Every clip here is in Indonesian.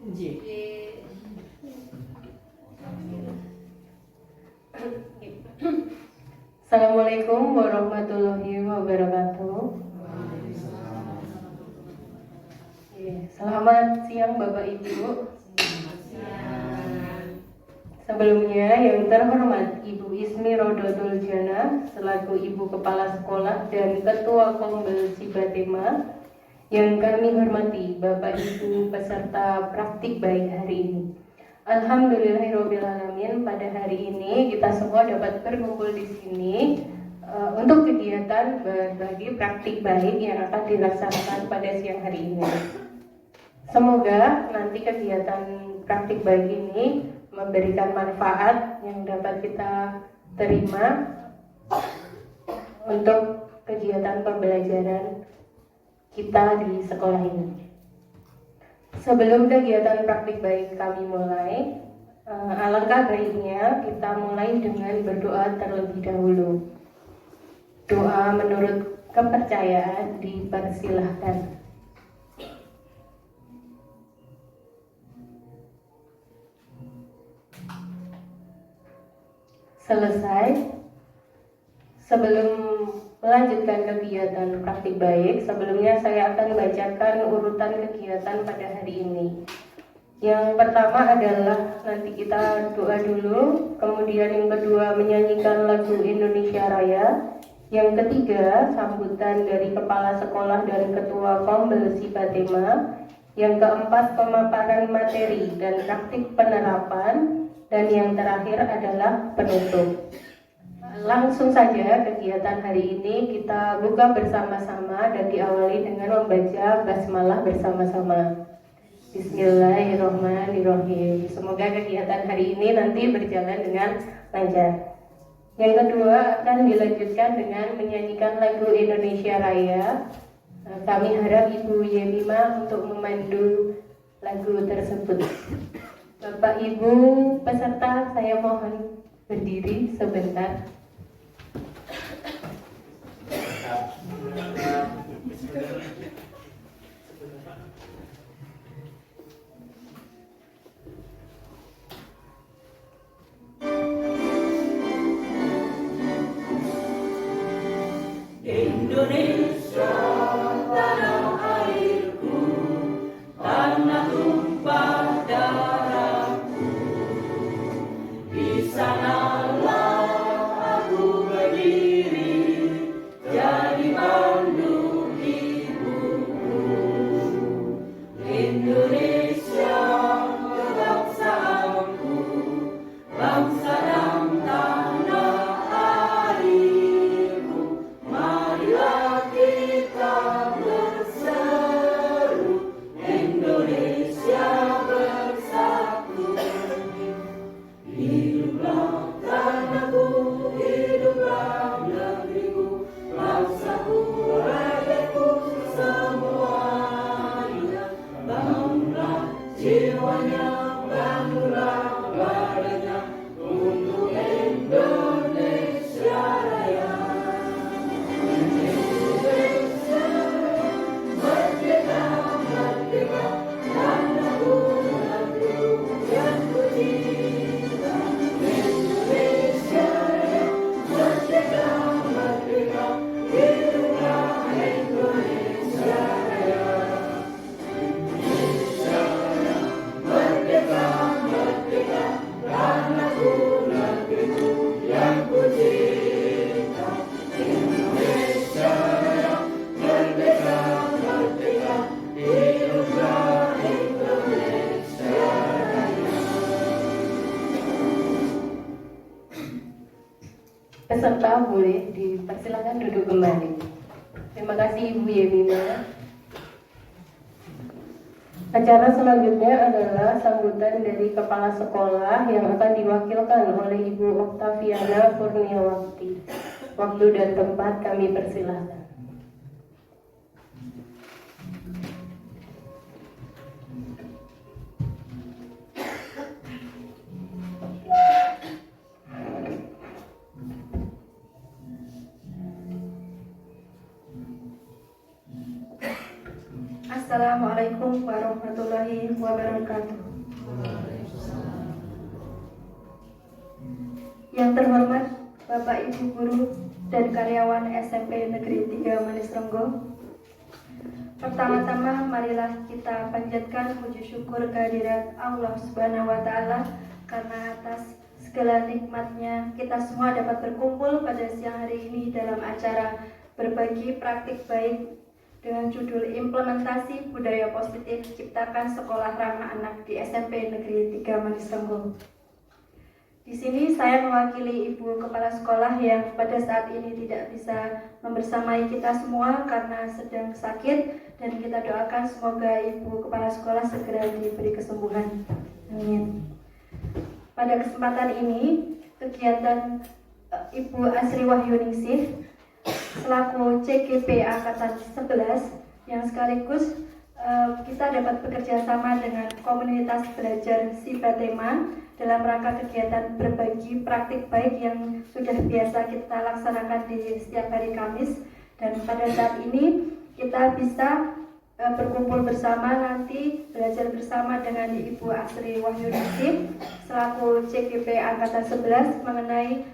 Assalamualaikum warahmatullahi wabarakatuh. Selamat siang Bapak Ibu. Sebelumnya yang terhormat Ibu Ismi Rodotul Jana selaku Ibu Kepala Sekolah dan Ketua Kombel Sibatema, yang kami hormati Bapak Ibu peserta praktik baik hari ini. Alhamdulillahirobbilalamin, pada hari ini kita semua dapat berkumpul di sini untuk kegiatan berbagi praktik baik yang akan dilaksanakan pada siang hari ini. Semoga nanti kegiatan praktik baik ini memberikan manfaat yang dapat kita terima untuk kegiatan pembelajaran kita di sekolah ini. Sebelum kegiatan praktik baik kami mulai, alangkah baiknya kita mulai dengan berdoa terlebih dahulu. Doa menurut kepercayaan dipersilahkan. Selesai. Sebelum melanjutkan kegiatan praktik baik, sebelumnya saya akan bacakan urutan kegiatan pada hari ini. Yang pertama adalah nanti kita doa dulu, kemudian yang kedua menyanyikan lagu Indonesia Raya, yang ketiga sambutan dari Kepala Sekolah dan Ketua Kombel Sibatema, yang keempat pemaparan materi dan praktik penerapan, dan yang terakhir adalah penutup. Langsung saja kegiatan hari ini kita buka bersama-sama dan diawali dengan membaca basmalah bersama-sama. Bismillahirrahmanirrahim. Semoga kegiatan hari ini nanti berjalan dengan lancar. Yang kedua akan dilanjutkan dengan menyanyikan lagu Indonesia Raya. Kami harap Ibu Yemima untuk memandu lagu tersebut. Bapak Ibu peserta, saya mohon berdiri sebentar. Indonesia, tanah airku, tanah tumpah darahku. Di sanalah aku berdiri, jadi pandu ibuku. Indonesia, kebangsaanku, bangsa dan tanah airku. Marilah kita berseru, Indonesia bersatu. Hiduplah tanahku, hiduplah negeriku, bangsaku, rakyatku semuanya. Bangunlah jiwanya, bangunlah badannya untuk Indonesia Raya. Indonesia merdeka, merdeka, tanahku, negeriku yang kucinta. Indonesia Raya, merdeka, merdeka, hiduplah Indonesia Raya. Indonesia Raya, merdeka, merdeka, tanahku, negeriku yang kucinta. Indonesia Raya, merdeka, merdeka, hiduplah Indonesia Raya. Peserta boleh dipersilakan duduk kembali. Terima kasih Ibu Yemima. Acara selanjutnya adalah sambutan dari Kepala Sekolah yang akan diwakilkan oleh Ibu Oktaviana Kurniawati. Waktu dan tempat kami persilahkan. Assalamualaikum warahmatullahi wabarakatuh. Yang terhormat Bapak Ibu Guru dan karyawan SMP Negeri 3 Manis Renggo. Pertama-tama marilah kita panjatkan puji syukur kehadirat Allah Subhanahu wa Ta'ala, karena atas segala nikmatnya kita semua dapat berkumpul pada siang hari ini dalam acara berbagi praktik baik dengan judul Implementasi Budaya Positif Ciptakan Sekolah Ramah Anak di SMP Negeri 3 Manis Renggo. Di sini saya mewakili Ibu Kepala Sekolah yang pada saat ini tidak bisa membersamai kita semua karena sedang sakit, dan kita doakan semoga Ibu Kepala Sekolah segera diberi kesembuhan. Amin. Pada kesempatan ini, kegiatan Ibu Asri Wahyuningsih selaku CGP Angkatan 11 yang sekaligus kita dapat bekerja sama dengan komunitas belajar Sibatema dalam rangka kegiatan berbagi praktik baik yang sudah biasa kita laksanakan di setiap hari Kamis. Dan pada saat ini kita bisa berkumpul bersama, nanti belajar bersama dengan Ibu Asri Wahyuningsih selaku CGP Angkatan 11 mengenai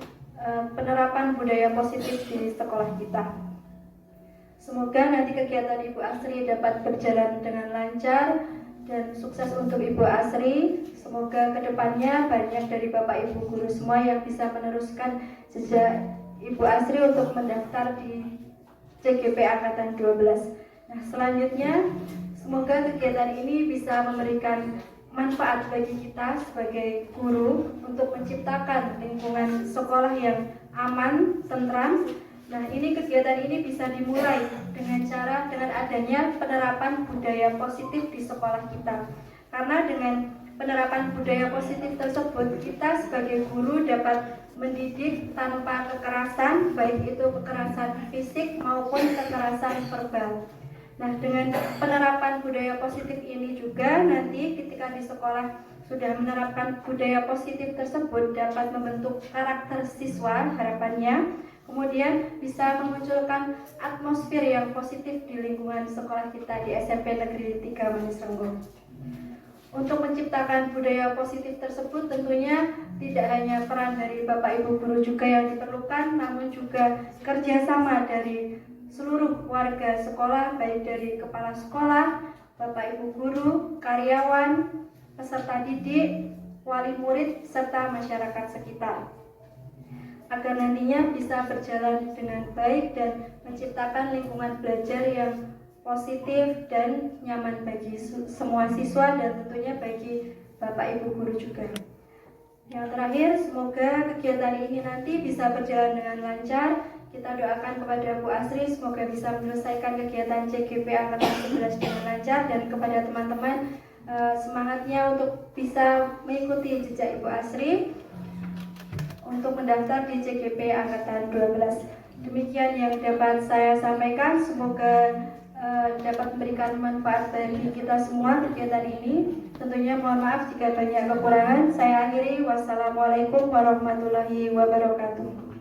penerapan budaya positif di sekolah kita. Semoga nanti kegiatan Ibu Asri dapat berjalan dengan lancar dan sukses untuk Ibu Asri. Semoga kedepannya banyak dari Bapak Ibu Guru semua yang bisa meneruskan jejak Ibu Asri untuk mendaftar di CGP Angkatan 12. Nah, selanjutnya semoga kegiatan ini bisa memberikan manfaat bagi kita sebagai guru untuk menciptakan lingkungan sekolah yang aman, tentram. Nah, kegiatan ini bisa dimulai dengan adanya penerapan budaya positif di sekolah kita. Karena dengan penerapan budaya positif tersebut, kita sebagai guru dapat mendidik tanpa kekerasan, baik itu kekerasan fisik maupun kekerasan verbal. Nah, dengan penerapan budaya positif ini juga nanti ketika di sekolah sudah menerapkan budaya positif tersebut dapat membentuk karakter siswa harapannya, kemudian bisa memunculkan atmosfer yang positif di lingkungan sekolah kita di SMP Negeri 3 Manis Renggo. Untuk menciptakan budaya positif tersebut tentunya tidak hanya peran dari Bapak Ibu Guru juga yang diperlukan, namun juga kerjasama dari seluruh warga sekolah, baik dari kepala sekolah, Bapak Ibu Guru, karyawan, peserta didik, wali murid, serta masyarakat sekitar, agar nantinya bisa berjalan dengan baik dan menciptakan lingkungan belajar yang positif dan nyaman bagi semua siswa dan tentunya bagi Bapak Ibu Guru juga. Yang terakhir, semoga kegiatan ini nanti bisa berjalan dengan lancar. Kita doakan kepada Bu Asri semoga bisa menyelesaikan kegiatan CGP Angkatan 11 dengan lancar, dan kepada teman-teman semangatnya untuk bisa mengikuti jejak Ibu Asri untuk mendaftar di CGP Angkatan 12. Demikian yang dapat saya sampaikan, semoga dapat memberikan manfaat bagi kita semua kegiatan ini. Tentunya mohon maaf jika banyak kekurangan. Saya akhiri, wassalamualaikum warahmatullahi wabarakatuh.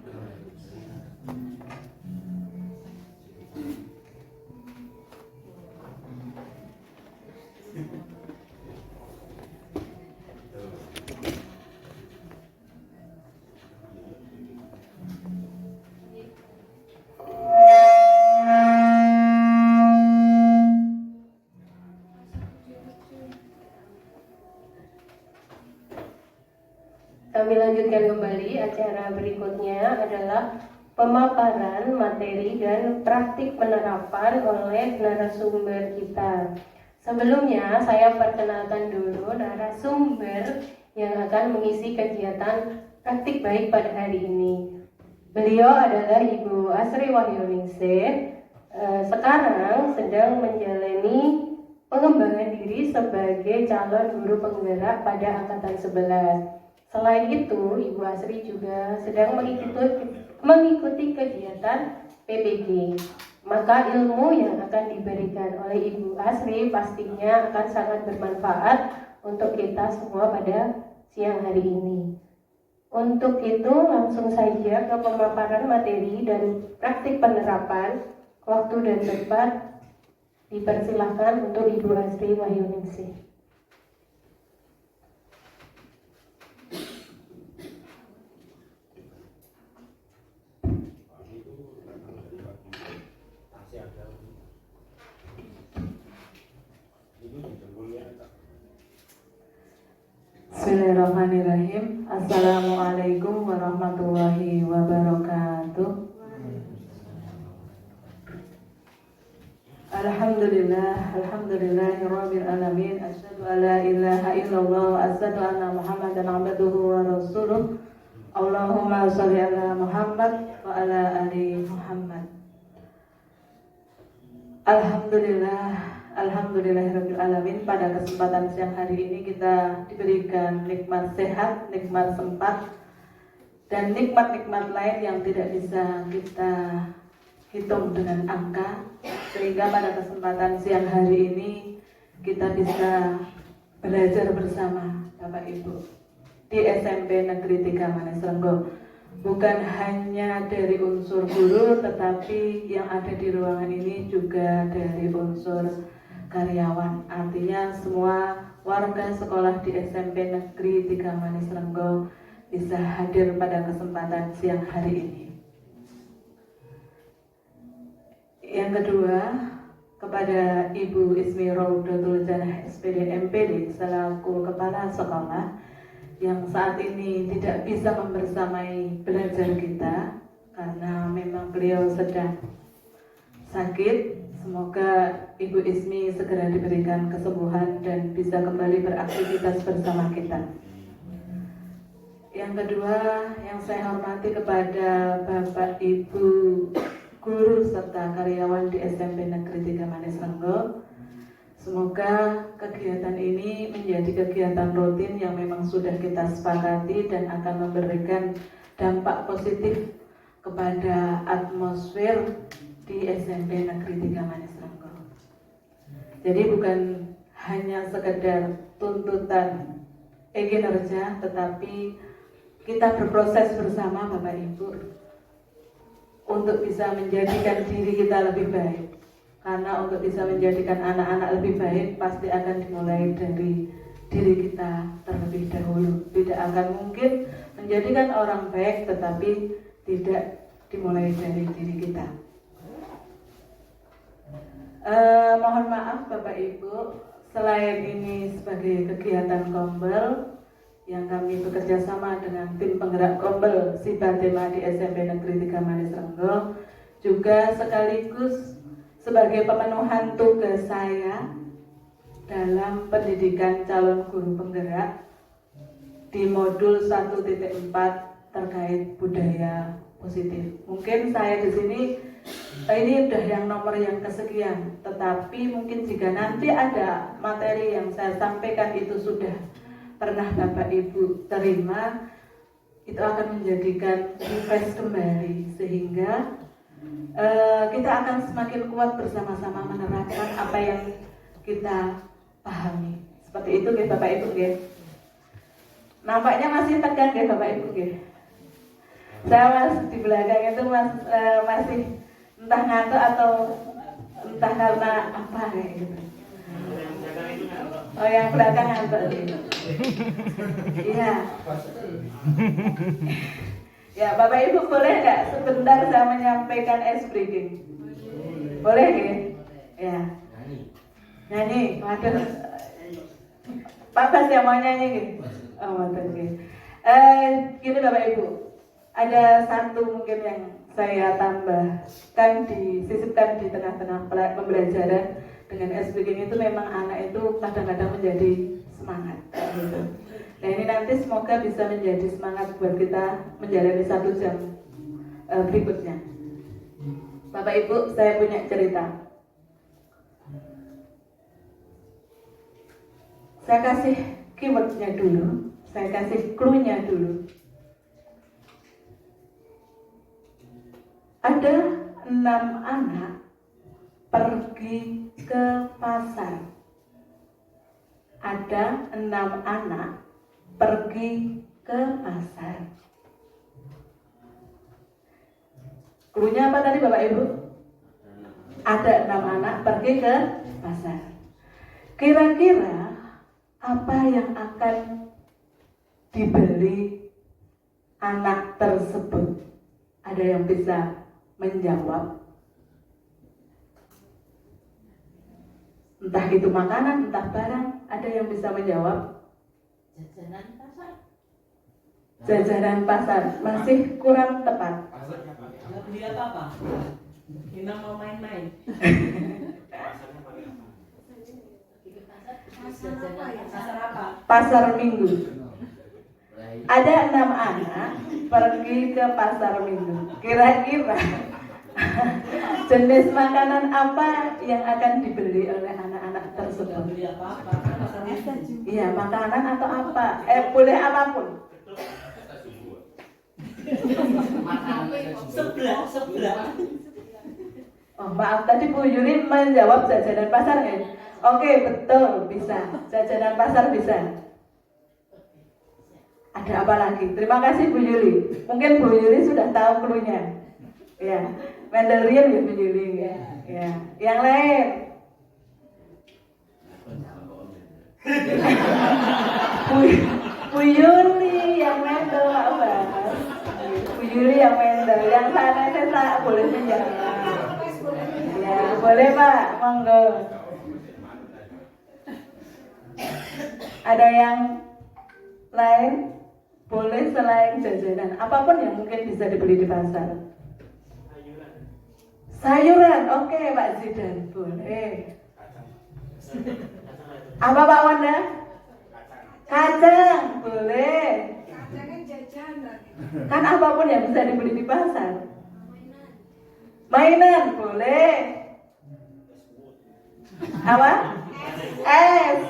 Kami lanjutkan kembali. Acara berikutnya adalah pemaparan materi dan praktik penerapan oleh narasumber kita. Sebelumnya saya perkenalkan dulu narasumber yang akan mengisi kegiatan praktik baik pada hari ini. Beliau adalah Ibu Asri Wahyuningsih. Sekarang sedang menjalani pengembangan diri sebagai calon guru penggerak pada angkatan 11. Selain itu, Ibu Asri juga sedang mengikuti kegiatan PBG. Maka ilmu yang akan diberikan oleh Ibu Asri pastinya akan sangat bermanfaat untuk kita semua pada siang hari ini. Untuk itu langsung saja ke pemaparan materi dan praktik penerapan. Waktu dan tempat Dipersilahkan untuk Ibu Asri Wahyuningsih. Bismillahirrahmanirrahim. Assalamualaikum warahmatullahi wabarakatuh. Alhamdulillahirabbil alamin. Asyhadu an la ilaha illallah wa asyhadu anna Muhammadan abduhu wa rasuluh. Allahumma shalli ala Muhammad wa ala ali Muhammad. Alhamdulillahirabbil alamin. Pada kesempatan siang hari ini kita diberikan nikmat sehat, nikmat sempat, dan nikmat-nikmat lain yang tidak bisa kita hitung dengan angka, sehingga pada kesempatan siang hari ini kita bisa belajar bersama Bapak Ibu di SMP Negeri 3 Manis Renggo. Bukan hanya dari unsur guru, tetapi yang ada di ruangan ini juga dari unsur karyawan. Artinya semua warga sekolah di SMP Negeri 3 Manis Renggo bisa hadir pada kesempatan siang hari ini. Yang kedua, kepada Ibu Ismi Raudatul Jannah SPD MPD selaku Kepala Sekolah yang saat ini tidak bisa membersamai belajar kita karena memang beliau sedang sakit. Semoga Ibu Ismi segera diberikan kesembuhan dan bisa kembali beraktivitas bersama kita. Yang kedua, yang saya hormati kepada Bapak Ibu guru serta karyawan di SMP Negeri 3 Manis Renggo. Semoga kegiatan ini menjadi kegiatan rutin yang memang sudah kita sepakati dan akan memberikan dampak positif kepada atmosfer di SMP Negeri 3 Manis Renggo. Jadi bukan hanya sekedar tuntutan kinerja, tetapi kita berproses bersama Bapak Ibu untuk bisa menjadikan diri kita lebih baik. Karena untuk bisa menjadikan anak-anak lebih baik pasti akan dimulai dari diri kita terlebih dahulu. Tidak akan mungkin menjadikan orang baik tetapi tidak dimulai dari diri kita. Mohon maaf Bapak Ibu, selain ini sebagai kegiatan Kombel yang kami bekerja sama dengan tim penggerak Kombel Sibatema di SMP Negeri 3 Manis Renggo, juga sekaligus sebagai pemenuhan tugas saya dalam pendidikan calon guru penggerak di modul 1.4 terkait budaya positif. Mungkin saya di sini ini udah yang nomor yang kesekian, tetapi mungkin jika nanti ada materi yang saya sampaikan itu sudah pernah Bapak Ibu terima, itu akan menjadikan refresh kembali sehingga kita akan semakin kuat bersama-sama menerapkan apa yang kita pahami. Seperti itu ya Bapak Ibu ya. Nampaknya masih tegang ya Bapak Ibu ya. Saya masih di belakang itu masih entah ngantuk atau entah karena apa kayak gitu. Oh yang belakang ngantuk gitu. Iya. Ya Bapak Ibu boleh nggak sebentar saya menyampaikan ice breaking? Boleh ya? Ya. Nyanyi. Waduh. Pak Bas yang mau nyanyi gitu. Oh waduh gitu. Gini Bapak Ibu, ada satu mungkin yang saya tambahkan disisipkan di tengah-tengah pembelajaran dengan ice breaking itu memang anak itu kadang-kadang menjadi semangat gitu. Nah ini nanti semoga bisa menjadi semangat buat kita menjalani 1 jam berikutnya. Bapak Ibu, saya punya cerita. Saya kasih keywordnya dulu, saya kasih clue-nya dulu. Ada 6 anak pergi ke pasar. Ada 6 anak pergi ke pasar. Cluenya apa tadi Bapak Ibu? Ada 6 anak pergi ke pasar. Kira-kira apa yang akan dibeli anak tersebut? Ada yang bisa menjawab? Entah itu makanan, entah barang. Ada yang bisa menjawab? Jajanan pasar. Jajanan pasar. Masih kurang tepat. Nggak beli apa-apa. Kita mau main-main. Pasar apa? Pasar Minggu. Ada 6 anak pergi ke pasar Minggu. Kira-kira jenis makanan apa yang akan dibeli oleh anak-anak Nggak tersebut? beli apa-apa. Kan pasarnya Iya, makanan atau apa? Boleh apapun. sebelah. Oh, maaf, tadi Bu Yuli menjawab jajanan pasar kan? Oke, betul, bisa. Jajanan pasar bisa. Ada apa lagi? Terima kasih Bu Yuli. Mungkin Bu Yuli sudah tahu cluenya. Ya, Mendelian ya Bu Yuli ya. Ya. Yang lain. Bu Yuli yang mendel Pak Bas. Bu Yuli yang mendel. Yang sana saya boleh menjawab. Ya, boleh Pak, monggo. Ada yang lain? Boleh selain jajanan, apapun yang mungkin bisa dibeli di pasar. Sayuran, oke Pak Zidan, boleh. Apa Pak Wanda? Kacang, boleh. Kan apapun yang bisa dibeli di pasar. Mainan, boleh. Apa? Es.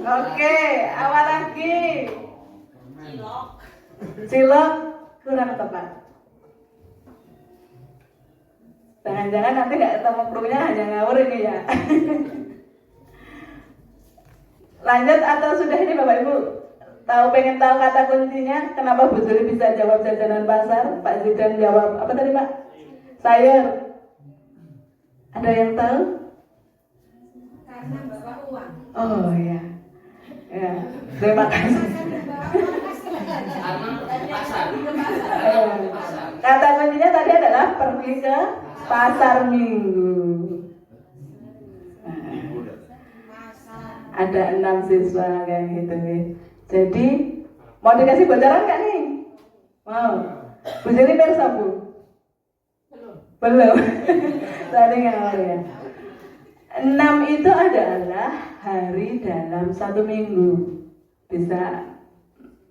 Oke, apa lagi? Cilok kurang tepat. Jangan-jangan nanti nggak ketemu krunya hanya ngawur ini ya. Lanjut atau sudah ini Bapak Ibu? Pengen tahu kata kuncinya? Kenapa Bu Juli bisa jawab jajanan pasar? Pak Zidan jawab apa tadi Pak? Sayur. Ada yang tahu? Karena bawa uang. Oh ya. Ya, terima kasih. Kata kuncinya tadi adalah pergi ke pasar Minggu. Ada 6 siswa kayak gitu nih. Jadi mau dikasih bocoran nggak nih? Mau? Bu Juli persa Bu? Belum. Tadi ngawur ya. 6 itu adalah hari dalam 1 minggu. Bisa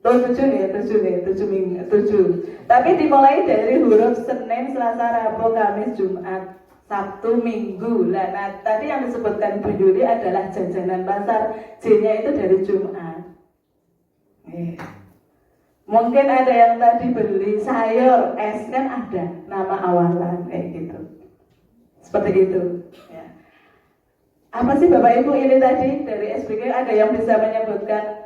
7 minggu 7. Tapi dimulai dari huruf Senin, Selasa, Rabu, Kamis, Jumat, Sabtu, Minggu. Nah, tadi yang disebutkan Bu Yuli adalah jajanan pasar. J-nya itu dari Jumat. Mungkin ada yang tadi beli sayur, es kan ada nama awalan kayak gitu. Seperti itu. Ya. Apa sih Bapak Ibu ini tadi dari SBK ada yang bisa menyebutkan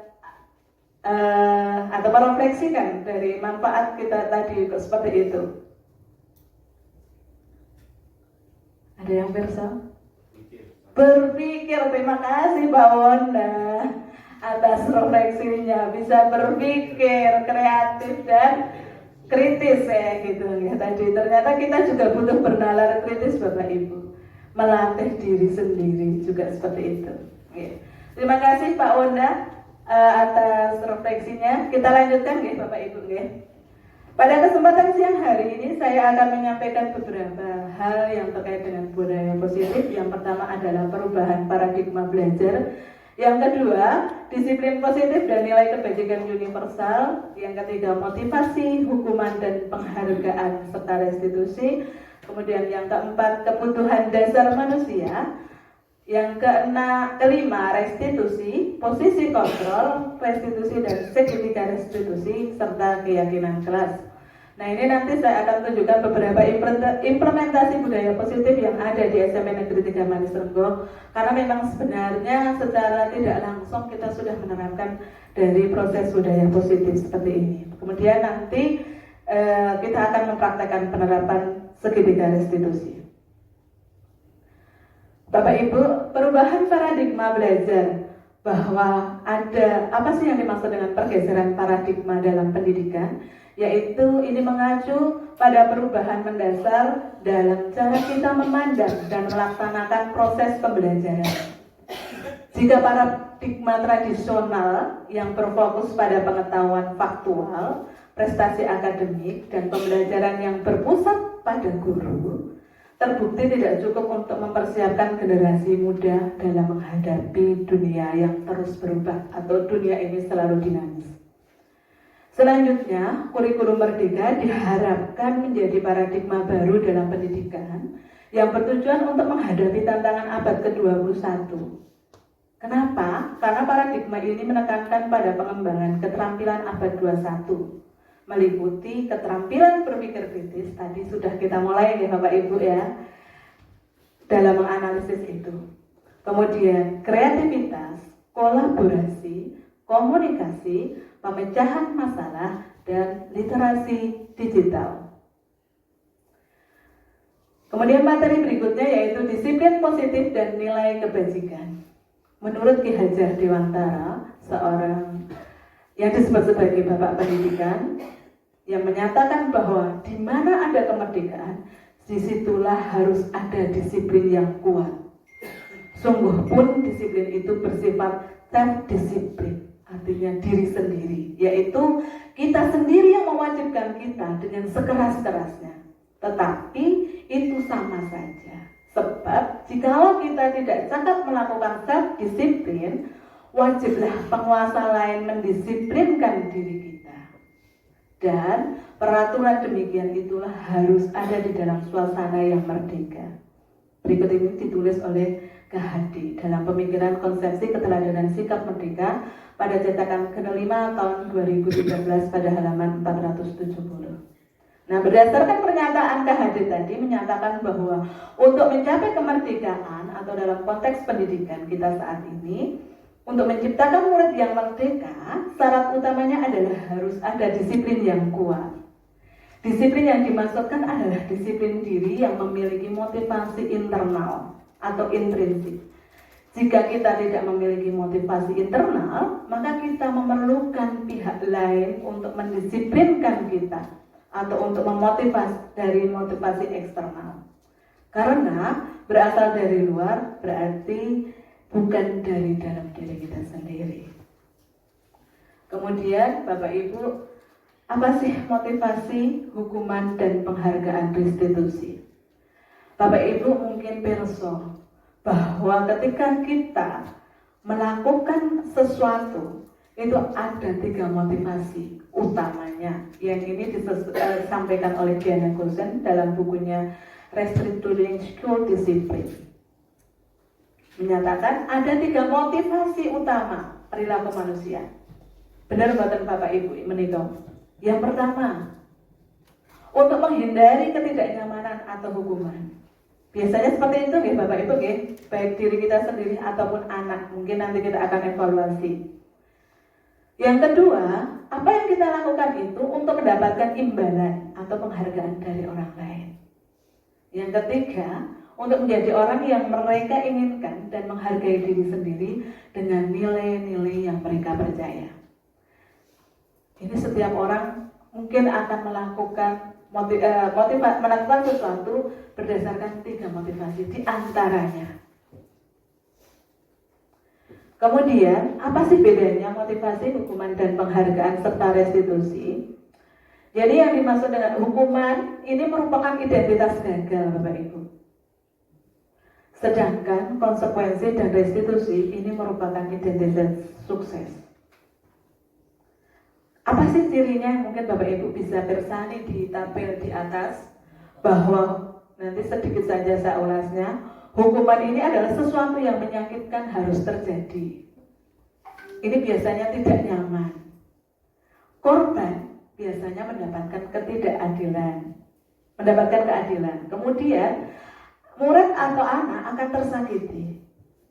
atau merefleksikan dari manfaat kita tadi seperti itu? Ada yang bisa? Berpikir, terima kasih Pak Wanda atas refleksinya, bisa berpikir kreatif dan kritis ya gitu ya tadi. Ternyata kita juga butuh bernalar kritis Bapak Ibu, melatih diri sendiri juga seperti itu. Oke. Terima kasih Pak Wanda atas refleksinya. Kita lanjutkan ya Bapak Ibu ya. Pada kesempatan siang hari ini saya akan menyampaikan beberapa hal yang terkait dengan budaya positif. Yang pertama adalah perubahan paradigma belajar. Yang kedua, disiplin positif dan nilai kebajikan universal. Yang ketiga, motivasi, hukuman dan penghargaan serta restitusi. Kemudian yang keempat, kebutuhan dasar manusia. Yang kelima, restitusi, posisi kontrol, restitusi dan segitiga restitusi, serta keyakinan kelas. Nah ini nanti saya akan tunjukkan beberapa implementasi budaya positif yang ada di SMP Negeri 3 Manis Renggo. Karena memang sebenarnya secara tidak langsung kita sudah menerapkan dari proses budaya positif seperti ini. Kemudian nanti kita akan mempraktekkan penerapan segitiga restitusi. Bapak Ibu, perubahan paradigma belajar, bahwa ada apa sih yang dimaksud dengan pergeseran paradigma dalam pendidikan, yaitu ini mengacu pada perubahan mendasar dalam cara kita memandang dan melaksanakan proses pembelajaran. Jika paradigma tradisional yang berfokus pada pengetahuan faktual, prestasi akademik, dan pembelajaran yang berpusat pada guru, terbukti tidak cukup untuk mempersiapkan generasi muda dalam menghadapi dunia yang terus berubah atau dunia ini selalu dinamis. Selanjutnya, kurikulum merdeka diharapkan menjadi paradigma baru dalam pendidikan yang bertujuan untuk menghadapi tantangan abad ke-21. Kenapa? Karena paradigma ini menekankan pada pengembangan keterampilan abad 21. Meliputi keterampilan berpikir kritis, tadi sudah kita mulai ya Bapak Ibu ya, dalam menganalisis itu. Kemudian kreativitas, kolaborasi, komunikasi, pemecahan masalah, dan literasi digital. Kemudian materi berikutnya yaitu disiplin positif dan nilai kebajikan. Menurut Ki Hajar Dewantara, seorang yang disebut sebagai Bapak Pendidikan, yang menyatakan bahwa di mana ada kemerdekaan, disitulah harus ada disiplin yang kuat. Sungguh pun disiplin itu bersifat self-disiplin, artinya diri sendiri, yaitu kita sendiri yang mewajibkan kita dengan sekeras-kerasnya. Tetapi itu sama saja, sebab jikalau kita tidak cakap melakukan self-disiplin, wajiblah penguasa lain mendisiplinkan diri kita. Dan peraturan demikian itulah harus ada di dalam suasana yang merdeka. Berikut ini ditulis oleh Kahadi dalam pemikiran konsepsi keteladanan sikap merdeka pada cetakan ke-5 tahun 2013 pada halaman 470. Nah, berdasarkan pernyataan Kahadi tadi menyatakan bahwa untuk mencapai kemerdekaan atau dalam konteks pendidikan kita saat ini, untuk menciptakan murid yang merdeka, syarat utamanya adalah harus ada disiplin yang kuat. Disiplin yang dimaksudkan adalah disiplin diri yang memiliki motivasi internal atau intrinsik. Jika kita tidak memiliki motivasi internal, maka kita memerlukan pihak lain untuk mendisiplinkan kita atau untuk memotivasi dari motivasi eksternal. Karena berasal dari luar berarti bukan dari dalam diri kita sendiri. Kemudian Bapak Ibu, apa sih motivasi, hukuman, dan penghargaan restitusi? Bapak Ibu mungkin perso bahwa ketika kita melakukan sesuatu itu ada 3 motivasi utamanya yang ini disampaikan oleh Diana Gosen dalam bukunya Restituting School Discipline. Menyatakan ada 3 motivasi utama perilaku manusia. Benar buatan Bapak Ibu menikah. Yang pertama, untuk menghindari ketidaknyamanan atau hukuman. Biasanya seperti itu ya Bapak Ibu ya, baik diri kita sendiri ataupun anak. Mungkin nanti kita akan evaluasi. Yang kedua, apa yang kita lakukan itu untuk mendapatkan imbalan atau penghargaan dari orang lain. Yang ketiga, untuk menjadi orang yang mereka inginkan dan menghargai diri sendiri dengan nilai-nilai yang mereka percaya. Ini setiap orang mungkin akan melakukan melakukan sesuatu berdasarkan 3 motivasi di antaranya. Kemudian, apa sih bedanya motivasi, hukuman, dan penghargaan serta restitusi? Jadi yang dimaksud dengan hukuman ini merupakan identitas gagal Bapak Ibu. Sedangkan konsekuensi dan restitusi ini merupakan identitas sukses. Apa sih cirinya? Mungkin Bapak Ibu bisa bersani di tabel di atas bahwa nanti sedikit saja saya ulasnya. Hukuman ini adalah sesuatu yang menyakitkan harus terjadi. Ini biasanya tidak nyaman. Korban biasanya mendapatkan ketidakadilan, mendapatkan keadilan. Kemudian murid atau anak akan tersakiti.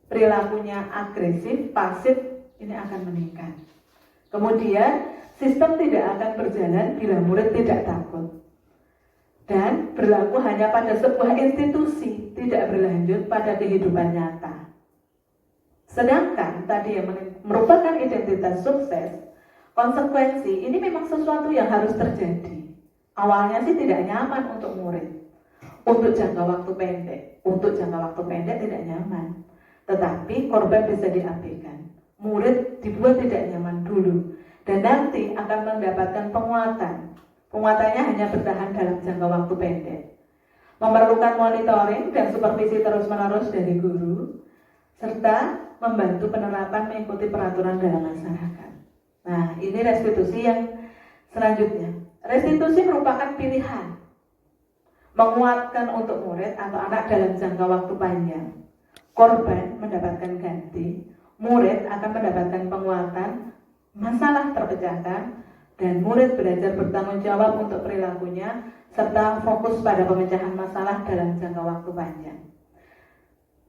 Perilakunya agresif, pasif, ini akan meningkat. Kemudian sistem tidak akan berjalan bila murid tidak takut. dan berlaku hanya pada sebuah institusi, tidak berlanjut pada kehidupan nyata. Sedangkan tadi yang merupakan identitas sukses, konsekuensi ini memang sesuatu yang harus terjadi. Awalnya sih tidak nyaman untuk murid, untuk jangka waktu pendek tidak nyaman. Tetapi korban bisa diabaikan. Murid dibuat tidak nyaman dulu, dan nanti akan mendapatkan penguatan. Penguatannya hanya bertahan dalam jangka waktu pendek. Memerlukan monitoring dan supervisi terus-menerus dari guru, serta membantu penerapan mengikuti peraturan dalam masyarakat. Nah, ini restitusi yang selanjutnya. Restitusi merupakan pilihan menguatkan untuk murid atau anak dalam jangka waktu panjang. Korban mendapatkan ganti, murid akan mendapatkan penguatan, masalah terpecahkan, dan murid belajar bertanggung jawab untuk perilakunya, serta fokus pada pemecahan masalah dalam jangka waktu panjang.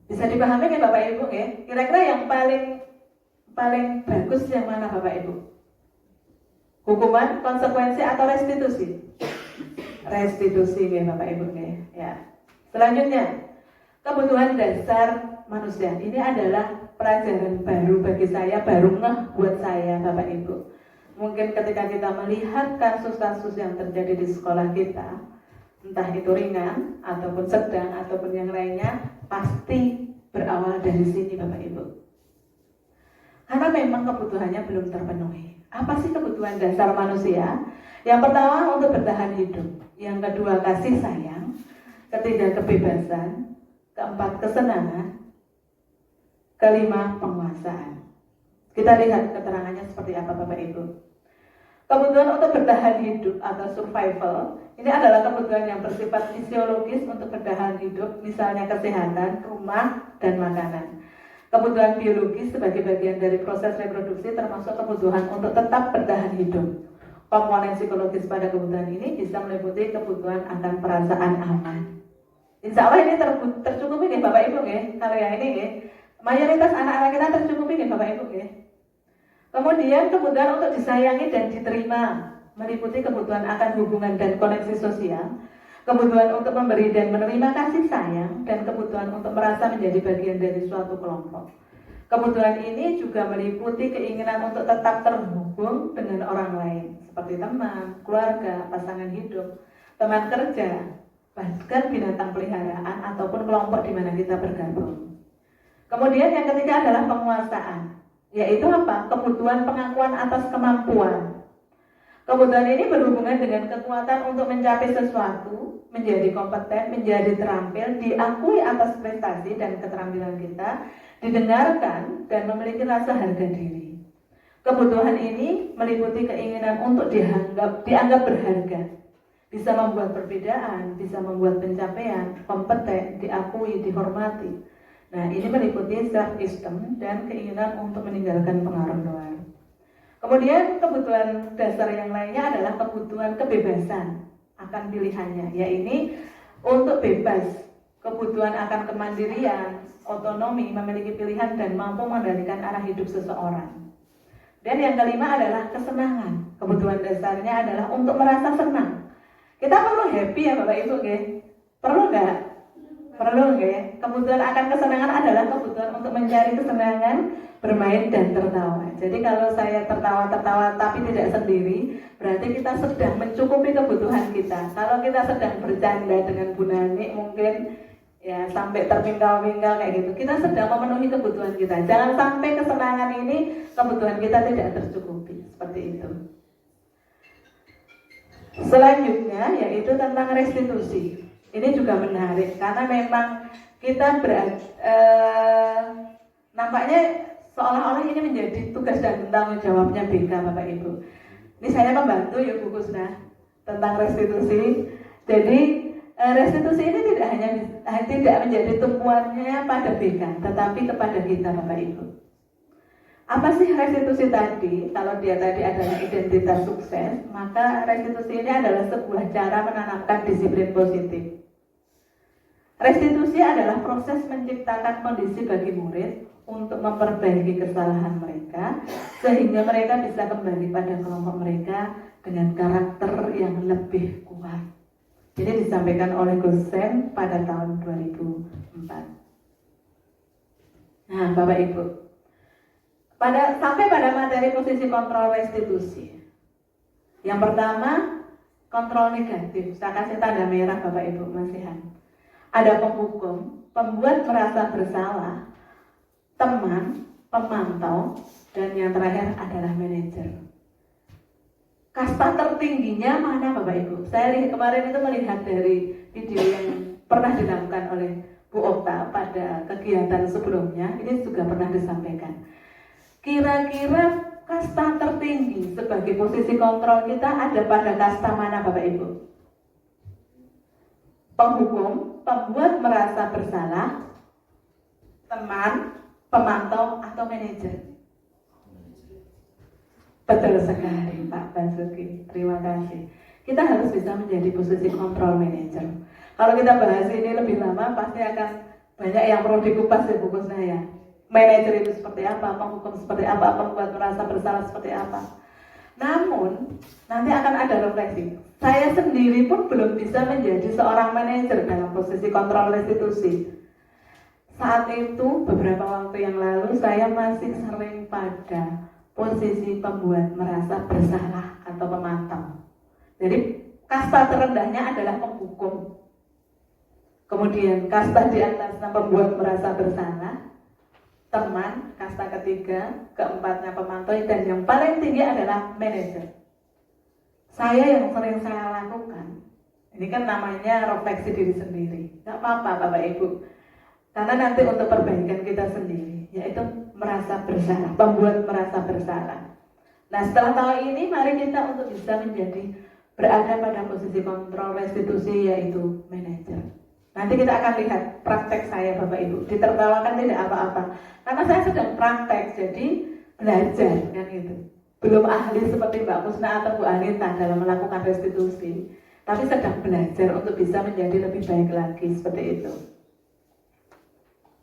Bisa dipahami ya Bapak Ibu ya? Kira-kira yang paling bagus yang mana Bapak Ibu? Hukuman, konsekuensi, atau restitusi? Restitusi ya Bapak Ibu ya. Selanjutnya, kebutuhan dasar manusia. Ini adalah pelajaran baru bagi saya, baru ngeh buat saya Bapak Ibu. Mungkin ketika kita melihat kasus-kasus yang terjadi di sekolah kita, entah itu ringan ataupun sedang ataupun yang lainnya, pasti berawal dari sini Bapak Ibu. Karena memang kebutuhannya belum terpenuhi. Apa sih kebutuhan dasar manusia? Yang pertama, untuk bertahan hidup. Yang kedua, kasih sayang. Ketiga, kebebasan. Keempat, kesenangan. Kelima, penguasaan. Kita lihat keterangannya seperti apa Bapak Ibu. Kebutuhan untuk bertahan hidup atau survival, ini adalah kebutuhan yang bersifat fisiologis untuk bertahan hidup, misalnya kesehatan, rumah, dan makanan. Kebutuhan biologis sebagai bagian dari proses reproduksi termasuk kebutuhan untuk tetap bertahan hidup. Komponen psikologis pada kebutuhan ini bisa meliputi kebutuhan akan perasaan aman. Insya Allah ini tercukupi nih Bapak Ibu ya. Kalau yang ini ya, mayoritas anak-anak kita tercukupi nih Bapak Ibu ya. Kemudian kebutuhan untuk disayangi dan diterima, meliputi kebutuhan akan hubungan dan koneksi sosial, kebutuhan untuk memberi dan menerima kasih sayang, dan kebutuhan untuk merasa menjadi bagian dari suatu kelompok. Kebutuhan ini juga meliputi keinginan untuk tetap terhubung dengan orang lain, seperti teman, keluarga, pasangan hidup, teman kerja, bahkan binatang peliharaan ataupun kelompok di mana kita bergabung. Kemudian yang ketiga adalah penguasaan, yaitu apa? Kebutuhan pengakuan atas kemampuan. Kebutuhan ini berhubungan dengan kekuatan untuk mencapai sesuatu, menjadi kompeten, menjadi terampil, diakui atas prestasi dan keterampilan kita, didengarkan, dan memiliki rasa harga diri. Kebutuhan ini meliputi keinginan untuk dianggap berharga, bisa membuat perbedaan, bisa membuat pencapaian, kompeten, diakui, dihormati. Nah, ini meliputi self-esteem dan keinginan untuk meninggalkan pengaruh luar. Kemudian kebutuhan dasar yang lainnya adalah kebutuhan kebebasan akan pilihannya, yaitu untuk bebas, kebutuhan akan kemandirian, otonomi, memiliki pilihan dan mampu mengendalikan arah hidup seseorang. Dan yang kelima adalah kesenangan. Kebutuhan dasarnya adalah untuk merasa senang. Kita perlu happy ya Bapak Ibu, perlu nggak? Perlu nggak? Kebutuhan akan kesenangan adalah kebutuhan untuk mencari kesenangan, bermain dan tertawa. Jadi kalau saya tertawa tapi tidak sendiri, berarti kita sedang mencukupi kebutuhan kita. Kalau kita sedang bercanda dengan Bu Nani mungkin ya sampai terpinggal-pinggal kayak gitu, kita sedang memenuhi kebutuhan kita. Jangan sampai kesenangan ini kebutuhan kita tidak tercukupi, seperti itu. Selanjutnya yaitu tentang restitusi. Ini juga menarik karena memang kita nampaknya seolah-olah ini menjadi tugas dan tanggung jawabnya BK Bapak Ibu. Ini saya membantu ya Bu Kusna tentang restitusi. Jadi restitusi ini tidak menjadi tumpuannya pada BK, tetapi kepada kita Bapak Ibu. Apa sih restitusi tadi? Kalau dia tadi adalah identitas sukses, maka restitusi ini adalah sebuah cara menanamkan disiplin positif. Restitusi adalah proses menciptakan kondisi bagi murid untuk memperbaiki kesalahan mereka, sehingga mereka bisa kembali pada kelompok mereka dengan karakter yang lebih kuat. Ini disampaikan oleh Gusen pada tahun 2004. Nah, Bapak Ibu, sampai pada materi posisi kontrol restitusi. Yang pertama, kontrol negatif. Saya kasih tanda merah Bapak Ibu masihan. Ada penghukum, pembuat merasa bersalah, teman, pemantau, dan yang terakhir adalah manajer. Kasta tertingginya mana Bapak Ibu? Saya kemarin itu melihat dari video yang pernah dilakukan oleh Bu Okta pada kegiatan sebelumnya, ini juga pernah disampaikan. Kira-kira kasta tertinggi sebagai posisi kontrol kita ada pada kasta mana Bapak Ibu? Penghukum, pembuat merasa bersalah, teman, pemantau, atau manajer? Betul sekali Pak Basuki, terima kasih. Kita harus bisa menjadi posisi kontrol manager. Kalau kita bahas ini lebih lama pasti akan banyak yang perlu dikupas ya buku saya. Manajer itu seperti apa, penghukum seperti apa, pembuat merasa bersalah seperti apa. Namun nanti akan ada refleksi. Saya sendiri pun belum bisa menjadi seorang manajer dalam posisi kontrol restitusi. Saat itu beberapa waktu yang lalu saya masih sering pada posisi pembuat merasa bersalah atau pemantau. Jadi kasta terendahnya adalah penghukum. Kemudian kasta di atasnya pembuat merasa bersalah, teman, kasta ketiga, keempatnya pemantau, dan yang paling tinggi adalah manajer. Saya yang sering saya lakukan, ini kan namanya refleksi diri sendiri. Gak apa-apa Bapak Ibu, karena nanti untuk perbaikan kita sendiri, yaitu merasa bersalah, pembuat merasa bersalah. Nah setelah tahun ini mari kita untuk bisa menjadi berada pada posisi kontrol restitusi yaitu manajer. Nanti kita akan lihat praktek saya Bapak Ibu, ditertawakan tidak apa-apa, karena saya sedang praktek, jadi belajar kan gitu. Belum ahli seperti Mbak Kusna atau Bu Anita dalam melakukan restitusi, tapi sedang belajar untuk bisa menjadi lebih baik lagi seperti itu.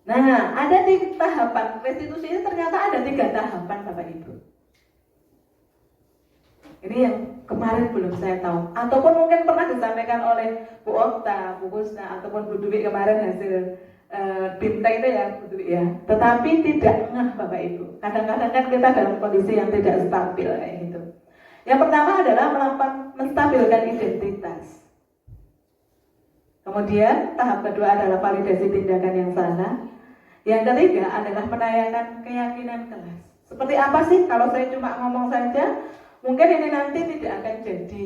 Nah, ada di tahapan restitusi ini ternyata ada 3 tahapan Bapak Ibu. Ini yang kemarin belum saya tahu, ataupun mungkin pernah disampaikan oleh Bu Okta, Bu Kusna, ataupun Bu Dwi kemarin hasil BIMTA itu ya Bu Dwi ya. Tetapi tidak ngeh Bapak Ibu. Kadang-kadang kan kita dalam kondisi yang tidak stabil kayak gitu. Yang pertama adalah menstabilkan identitas. Kemudian tahap kedua adalah validasi tindakan yang salah. Yang ketiga adalah menanyakan keyakinan kelas. Seperti apa sih kalau saya cuma ngomong saja, mungkin ini nanti tidak akan jadi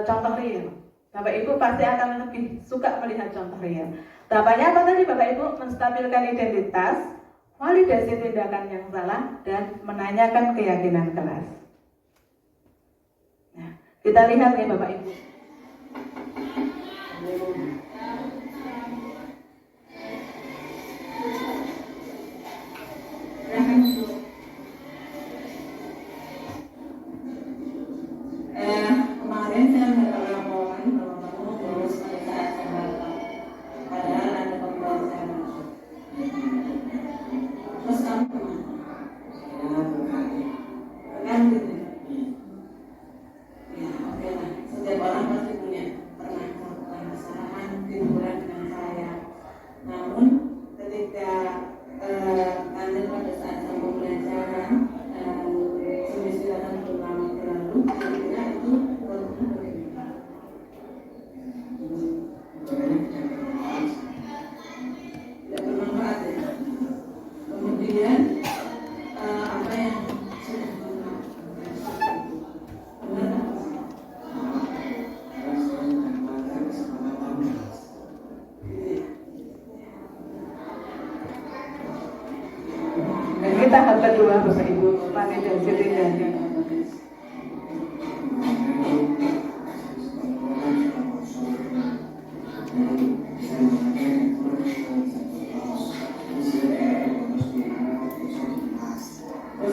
contoh real. Bapak Ibu pasti akan lebih suka melihat contoh real. Tahapannya apa tadi Bapak Ibu? Menstabilkan identitas, validasi tindakan yang salah, dan menanyakan keyakinan kelas. Nah, kita lihat nih Bapak Ibu. Kemarin saya mendapat laporan bahwa kamu bolos pada saat saya datang, padahal ada pembawa saya masuk. Terus kamu kemana? Kan gitu. Ya oke lah. Setiap orang pasti punya pernah melakukan kesalahan hiburan dengan saya. Namun ketika nanti pada saat saya pembelajaran dan pembelajaran beberapa berlalu, akhirnya itu tidak bermanfaat ya. Kemudian apa yang sudah Dan kita tahap kedua Bapak Ibu, validasi tindakan.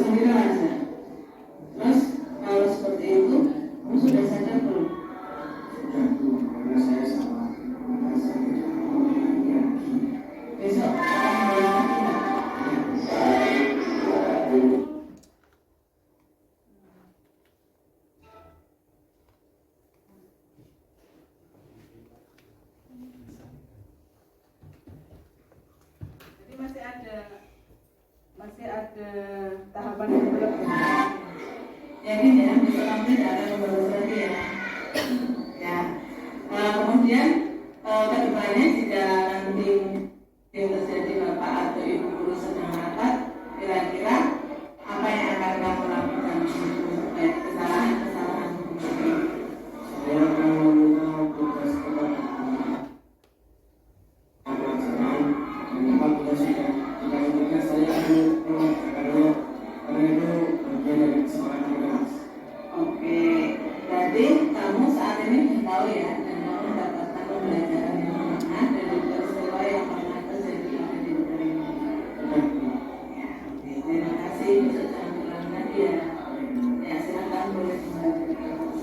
sendiri aja. Terus kalau seperti itu, kamu sudah sadar belum? Besok akan mulai lagi nggak? ada tahapan yang belum? Jadi jangan diserang tidak ada bagus lagi ya. Ya. Kemudian kedepannya jika nanti yang terjadi bapak atau ibu guru sedang rapat, kira-kira apa yang akan kamu lakukan supaya kesalahan-kesalahan ini? Saya akan meminta tugas kepada apabila sudah tidak saya akan karena itu bagian dari kesalahan kelas. Oke, berarti kamu saat ini sudah tahu ya dan kamu mendapatkan pembelajaran yang bermanfaat dari peristiwa yang pernah terjadi di negara ini. Ya, oke, terima kasih bisa jangan ulang lagi ya. Ya, silakan boleh kembali.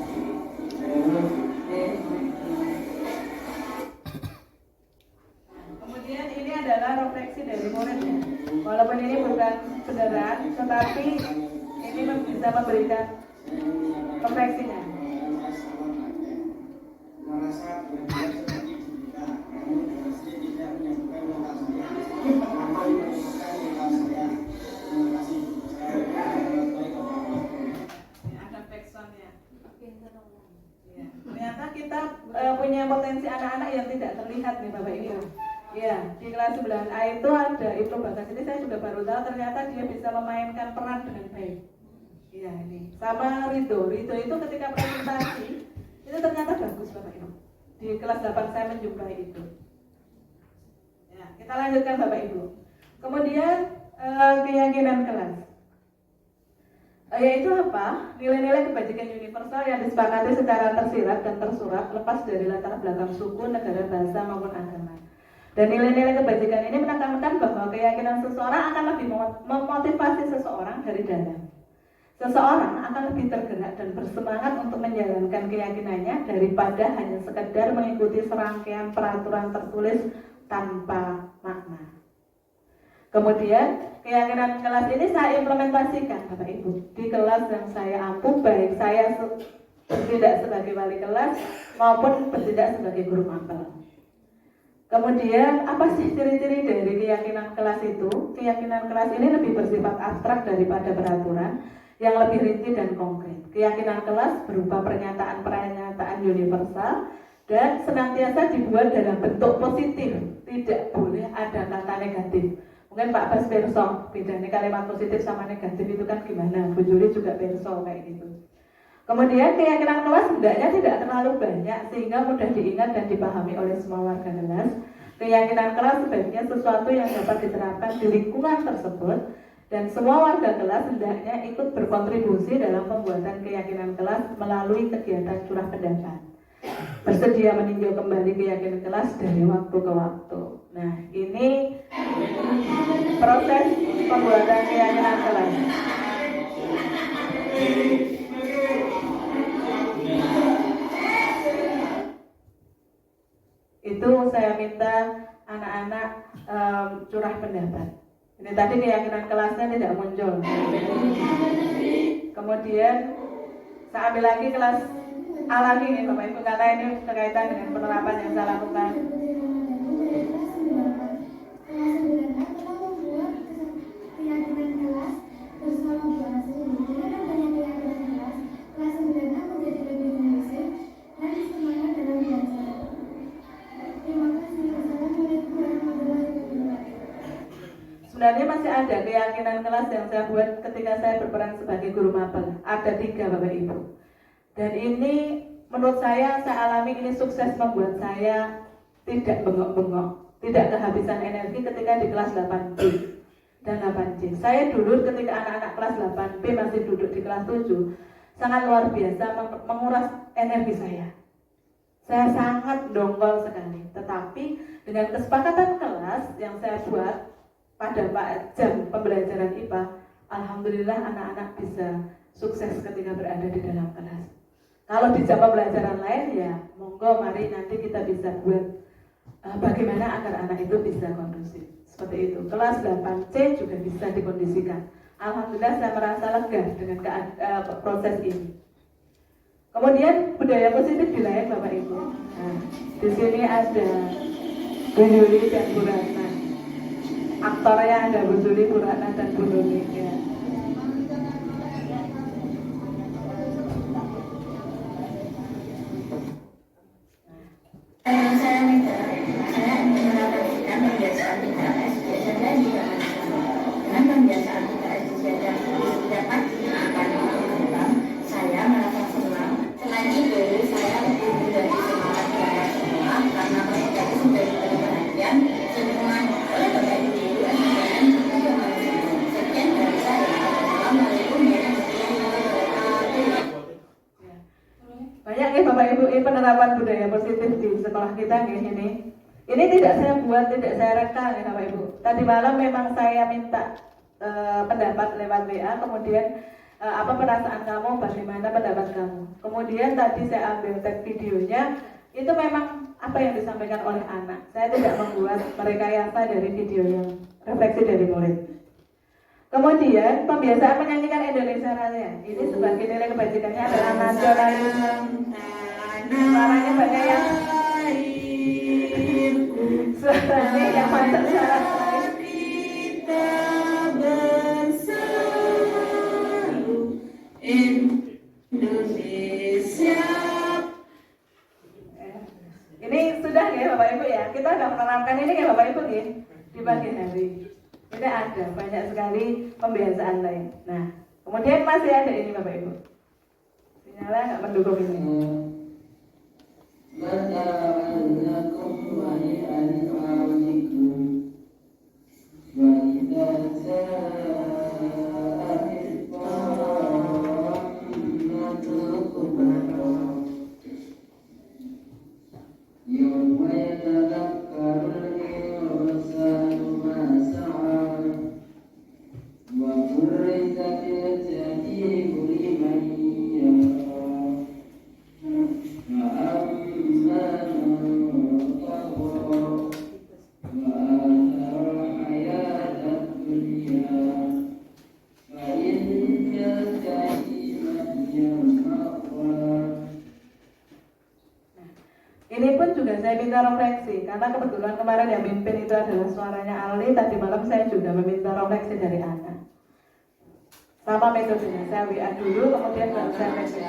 Kemudian ini adalah refleksi dari muridnya. Walaupun ini bukan beneran, tetapi ini bisa memberikan refleksinya. Merasa berbuat seperti kita, kamu pasti tidak menyebutkan lokal saya. Ada backsoundnya. Ya. Ternyata kita punya potensi anak-anak yang tidak terlihat nih Bapak Ibu. Ya, di kelas 9A itu ada Ibnu Bagas, ini saya juga baru tahu ternyata dia bisa memainkan peran dengan baik. Iya ini. Sama Ridho itu ketika presentasi itu ternyata bagus Bapak Ibu. Di kelas 8 saya menjumpai itu. Ya, kita lanjutkan Bapak Ibu. Kemudian keyakinan kelas. Yaitu apa? Nilai-nilai kebajikan universal yang disepakati secara tersirat dan tersurat lepas dari latar belakang suku, negara, bahasa maupun agama. Dan nilai-nilai kebajikan ini menekankan bahwa keyakinan seseorang akan lebih memotivasi seseorang dari dalam. Seseorang akan lebih tergerak dan bersemangat untuk menjalankan keyakinannya daripada hanya sekedar mengikuti serangkaian peraturan tertulis tanpa makna. Kemudian keyakinan kelas ini saya implementasikan Bapak Ibu di kelas yang saya ampuh, baik saya bertindak sebagai wali kelas maupun bertindak sebagai guru mapel. Kemudian apa sih ciri-ciri dari keyakinan kelas itu? Keyakinan kelas ini lebih bersifat abstrak daripada peraturan yang lebih rinci dan konkret. Keyakinan kelas berupa pernyataan-pernyataan universal dan senantiasa dibuat dalam bentuk positif, tidak boleh ada kata negatif. Mungkin Pak Bas perso, bedanya kalimat positif sama negatif itu kan gimana? Bu Juli juga perso kayak gitu. Kemudian keyakinan kelas hendaknya tidak terlalu banyak sehingga mudah diingat dan dipahami oleh semua warga kelas. Keyakinan kelas sebaiknya sesuatu yang dapat diterapkan di lingkungan tersebut dan semua warga kelas hendaknya ikut berkontribusi dalam pembuatan keyakinan kelas melalui kegiatan curah pendapat. Bersedia meninjau kembali keyakinan kelas dari waktu ke waktu. Nah, ini proses pembuatan keyakinan kelas. Itu saya minta anak-anak curah pendapat. Ini tadi keyakinan kelasnya tidak muncul. Kemudian saya ambil lagi kelas A lagi nih Bapak Ibu karena ini berkaitan dengan penerapan yang saya lakukan. Sebenarnya masih ada keyakinan kelas yang saya buat ketika saya berperan sebagai guru mapel. Ada 3 Bapak Ibu. Dan ini menurut saya alami ini sukses membuat saya tidak bengok-bengok, tidak kehabisan energi ketika di kelas 8B dan 8C. Saya dulu ketika anak-anak kelas 8B masih duduk di kelas 7, sangat luar biasa menguras energi saya. Saya sangat dongkol sekali. Tetapi dengan kesepakatan kelas yang saya buat pada jam pembelajaran IPA, alhamdulillah anak-anak bisa sukses ketika berada di dalam kelas. Kalau di jam pembelajaran lain ya monggo mari nanti kita bisa buat bagaimana agar anak itu bisa kondusif. Seperti itu. Kelas 8C juga bisa dikondisikan. Alhamdulillah saya merasa lega dengan proses ini. Kemudian budaya positif dilayani Bapak Ibu. Nah, di sini ada Bu Yuli dan Bu Ratna. aktornya ada Bu Juli, Bu Ratna, dan Bu Nuni ya. Saya minta, saya mengapresiasikan pembiasaan 3S biasanya juga dengan pembiasaan 3S di setiap pagi akan malam, saya merasa senang. Selain itu, saya lebih menjadi semangat belajar semua karena mereka itu sudah diberi perhatian lingkungan oleh Bapak Ibu SDM juga masih. Sekian dari saya. Assalamualaikum warahmatullahi wabarakatuh. Banyak nih Bapak Ibu penerapan budaya positif di sekolah kita nih ini. Ini tidak saya buat, tidak saya reka nih Bapak Ibu. Tadi malam memang saya minta pendapat lewat WA, kemudian apa perasaan kamu, bagaimana pendapat kamu. Kemudian tadi saya ambil tag videonya, itu memang apa yang disampaikan oleh anak. Saya tidak membuat merekayasa dari video yang refleksi dari murid. Kemudian pembiasaan menyanyikan Indonesia Raya. Ini sebagai nilai kebajikannya adalah nasionalisme. Suaranya banyak yang suaranya yang macam suara Kita bersatu Indonesia. Ini sudah ya Bapak Ibu ya. Kita sudah menerapkan ini ya Bapak Ibu ya di pagi hari. Ini ada banyak sekali pembiasaan lain. Nah, kemudian masih ada ini Bapak Ibu. Sinyalnya nggak mendukung ini. Ini pun juga saya minta refleksi karena kebetulan kemarin yang mimpin itu adalah suaranya Ali. Tadi malam saya juga meminta refleksi dari anak. Sama metodenya, saya WA dulu kemudian baru saya message.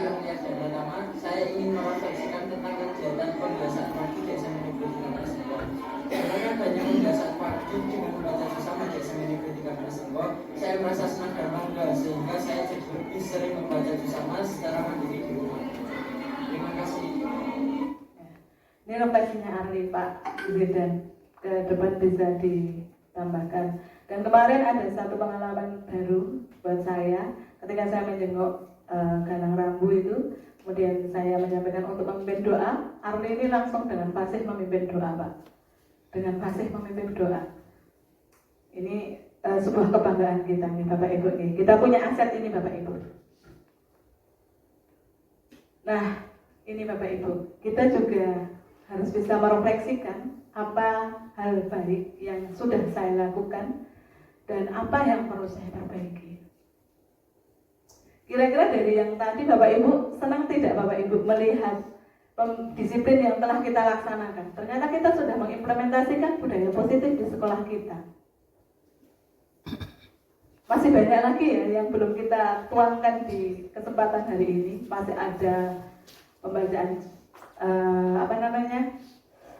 Saya ingin merefleksikan tentang kegiatan pembiasaan pagi di SMA Negeri 3 Sengkok. Karena banyak pembiasaan pagi dengan membaca bersama di SMA Negeri 3 Sengkok, saya merasa senang dan bangga sehingga saya jadi lebih sering membaca bersama secara mandiri di rumah. Terima kasih. Ini refleksinya Arli Pak dan ke depan bisa ditambahkan. Dan kemarin ada satu pengalaman baru buat saya ketika saya menjenguk Galang Rambu itu, kemudian saya menyampaikan untuk memimpin doa. Arli ini langsung dengan fasih memimpin doa Pak, dengan fasih memimpin doa. Ini sebuah kebanggaan kita nih Bapak Ibu nih. Kita punya aset ini Bapak Ibu. Nah ini Bapak Ibu, kita juga harus bisa merefleksikan apa hal baik yang sudah saya lakukan dan apa yang perlu saya perbaiki. Kira-kira dari yang tadi Bapak Ibu senang tidak Bapak Ibu melihat disiplin yang telah kita laksanakan? Ternyata kita sudah mengimplementasikan budaya positif di sekolah kita. Masih banyak lagi ya yang belum kita tuangkan di kesempatan hari ini. Masih ada pembacaan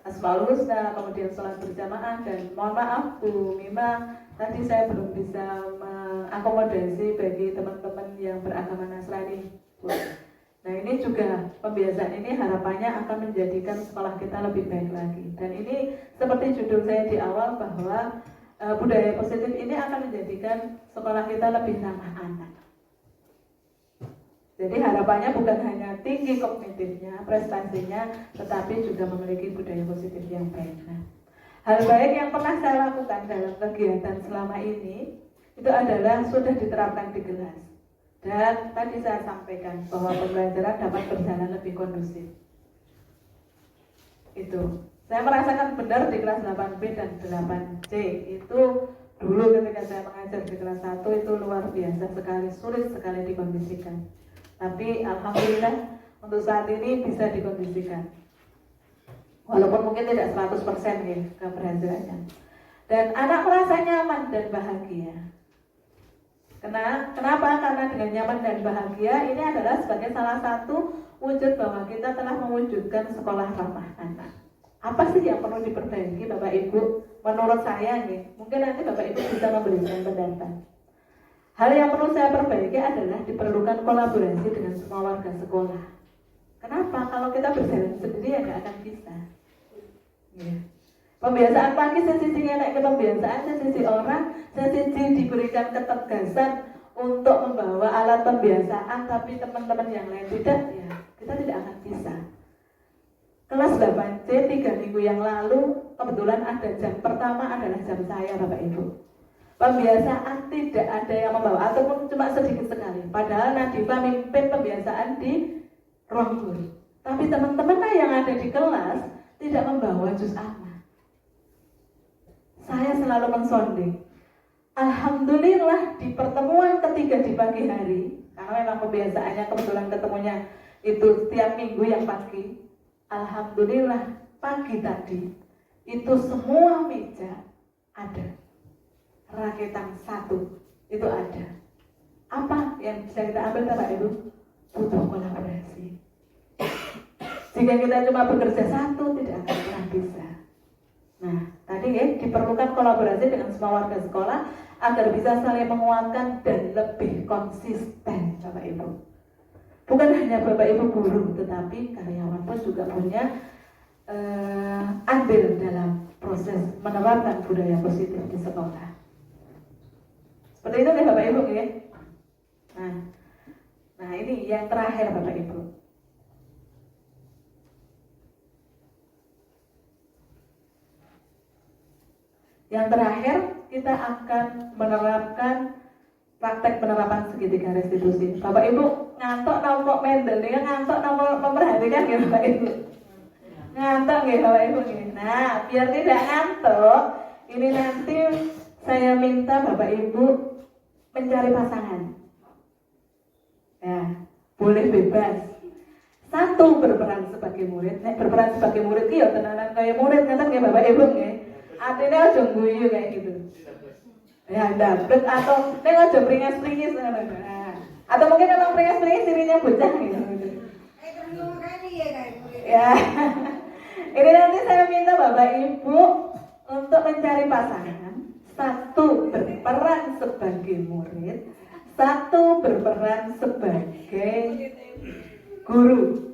Asmaul Husna, kemudian sholat berjamaah, dan mohon maaf Bu Mima, tadi saya belum bisa mengakomodasi bagi teman-teman yang beragama Nasrani. Nah ini juga pembiasaan ini harapannya akan menjadikan sekolah kita lebih baik lagi. Dan ini seperti judul saya di awal bahwa budaya positif ini akan menjadikan sekolah kita lebih ramah anak. Jadi harapannya bukan hanya tinggi kognitifnya, prestasinya, tetapi juga memiliki budaya positif yang baik. Nah, hal baik yang pernah saya lakukan dalam kegiatan selama ini itu adalah sudah diterapkan di kelas. Dan tadi saya sampaikan bahwa pembelajaran dapat berjalan lebih kondusif. Itu saya merasakan benar di kelas 8B dan 8C itu dulu ketika saya mengajar di kelas 1 itu luar biasa sekali, sulit sekali dikondisikan. Tapi alhamdulillah untuk saat ini bisa dikondisikan. Walaupun mungkin tidak 100% ya keberhasilannya. dan anak merasa nyaman dan bahagia. Kenapa? Karena dengan nyaman dan bahagia ini adalah sebagai salah satu wujud bahwa kita telah mewujudkan sekolah ramah anak. Apa sih yang perlu diperbaiki Bapak Ibu? Menurut saya nih, mungkin nanti Bapak Ibu bisa memberikan pendapat. Hal yang perlu saya perbaiki adalah diperlukan kolaborasi dengan semua warga sekolah. Kenapa? Kalau kita berjalan sendiri ya nggak akan bisa. Ya. Pembiasaan pagi sensisinya naik ke pembiasaan, sensisi orang, sensisi diberikan ketegasan untuk membawa alat pembiasaan, tapi teman-teman yang lain tidak, ya kita tidak akan bisa. Kelas 8C 3 minggu yang lalu kebetulan ada jam pertama adalah jam saya Bapak Ibu. Pembiasaan tidak ada yang membawa ataupun cuma sedikit sekali. Padahal Nadifa mimpin pembiasaan di ruang guru. Tapi teman-teman yang ada di kelas tidak membawa juz amma. Saya selalu mensonding. Alhamdulillah di pertemuan ketiga di pagi hari, karena memang pembiasaannya kebetulan ketemunya itu setiap minggu yang pagi. Alhamdulillah pagi tadi itu semua meja ada, rakitan satu itu ada. Apa yang bisa kita ambil Bapak Ibu? Butuh kolaborasi. Jika kita cuma bekerja satu tidak akan pernah bisa. Nah tadi ya diperlukan kolaborasi dengan semua warga sekolah agar bisa saling menguatkan dan lebih konsisten Bapak Ibu. Bukan hanya Bapak Ibu guru, tetapi karyawan pun juga punya andil dalam proses menerapkan budaya positif di sekolah. Seperti itu nih Bapak Ibu ya. Nah ini yang terakhir Bapak Ibu. Yang terakhir kita akan menerapkan praktek penerapan segitiga restitusi. Bapak Ibu ngantuk nampak mendel, ya ngantuk nampak memperhatikan ya Bapak Ibu. Ngantuk ya Bapak Ibu. Nah biar tidak ngantuk, ini nanti saya minta Bapak Ibu mencari pasangan. Ya, boleh bebas. Satu berperan sebagai murid, berperan sebagai murid iya tenanan kayak murid ngeten nggih Bapak Ibu nggih. Artinya aja guyu kayak gitu. Ya, dapet atau nek aja pringes-pringis nah. Atau mungkin kalau pringes-pringis dirinya bocah gitu. Ya. Ini nanti saya minta Bapak Ibu untuk mencari pasangan. Satu berperan sebagai murid, satu berperan sebagai guru.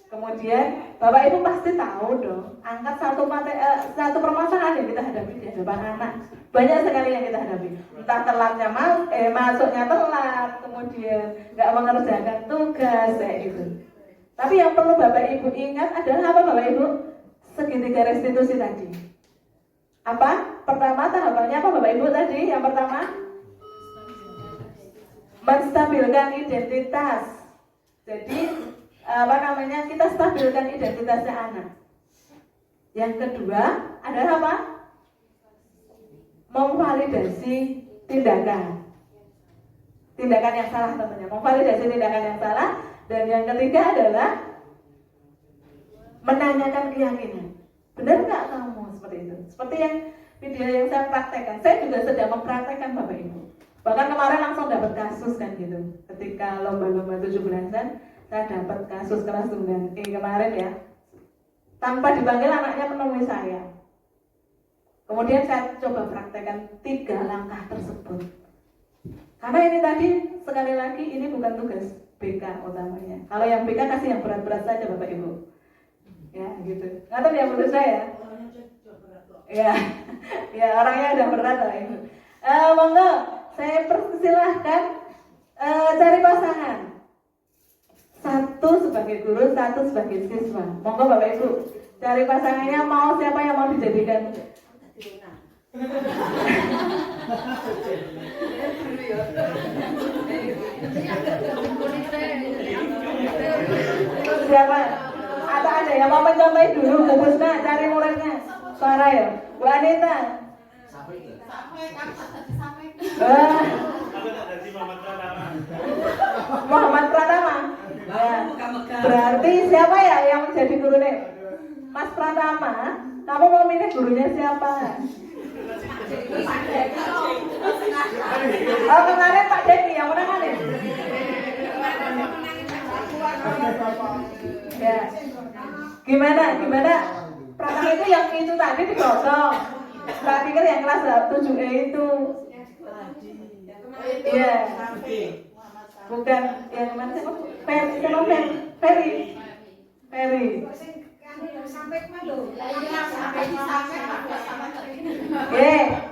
Kemudian Bapak Ibu pasti tahu dong, angkat satu permasalahan yang kita hadapi di hadapan anak. Banyak sekali yang kita hadapi. Entah telatnya masuknya telat, kemudian nggak mengerjakan tugas kayak gitu. Tapi yang perlu Bapak Ibu ingat adalah apa Bapak Ibu? Segitiga restitusi tadi. Apa? Pertama tahapannya apa Bapak Ibu tadi? Yang pertama menstabilkan identitas. Jadi kita stabilkan identitasnya anak. Yang kedua adalah apa? Memvalidasi tindakan yang salah tentunya. Memvalidasi tindakan yang salah. Dan yang ketiga adalah menanyakan keyakinan. Benar nggak kamu seperti itu? Seperti yang video yang saya praktekkan. Saya juga sedang mempraktekkan Bapak Ibu. Bahkan kemarin langsung dapat kasus kan gitu. Ketika lomba-lomba 17-an, saya dapat kasus kelas 9E kemarin ya. Tanpa dipanggil anaknya menemui saya. Kemudian saya coba praktekkan 3 langkah tersebut. Karena ini tadi sekali lagi ini bukan tugas BK utamanya. Kalau yang BK kasih yang berat-berat saja Bapak Ibu. Ya gitu. Nggak yang menurut saya. Ya orangnya udah berat lah Ibu. Monggo saya persilahkan cari pasangan. Satu sebagai guru, satu sebagai siswa. Monggo Bapak Ibu cari pasangannya, mau siapa yang mau dijadikan. Siapa? Atau ada yang mau mencontohi dulu? Bu Busna cari muridnya. Suara ya, Bu Anita. Muhammad Pratama. Berarti siapa ya yang menjadi gurunya? Mas Pratama, kamu mau milih gurunya siapa? Oh, kemarin Pak Dedi yang menang kan ya? Ya. Gimana? Pratama itu yang itu tadi digosok. Tak pikir yang kelas 7E itu. Iya. Bukan yang kemarin Ferry.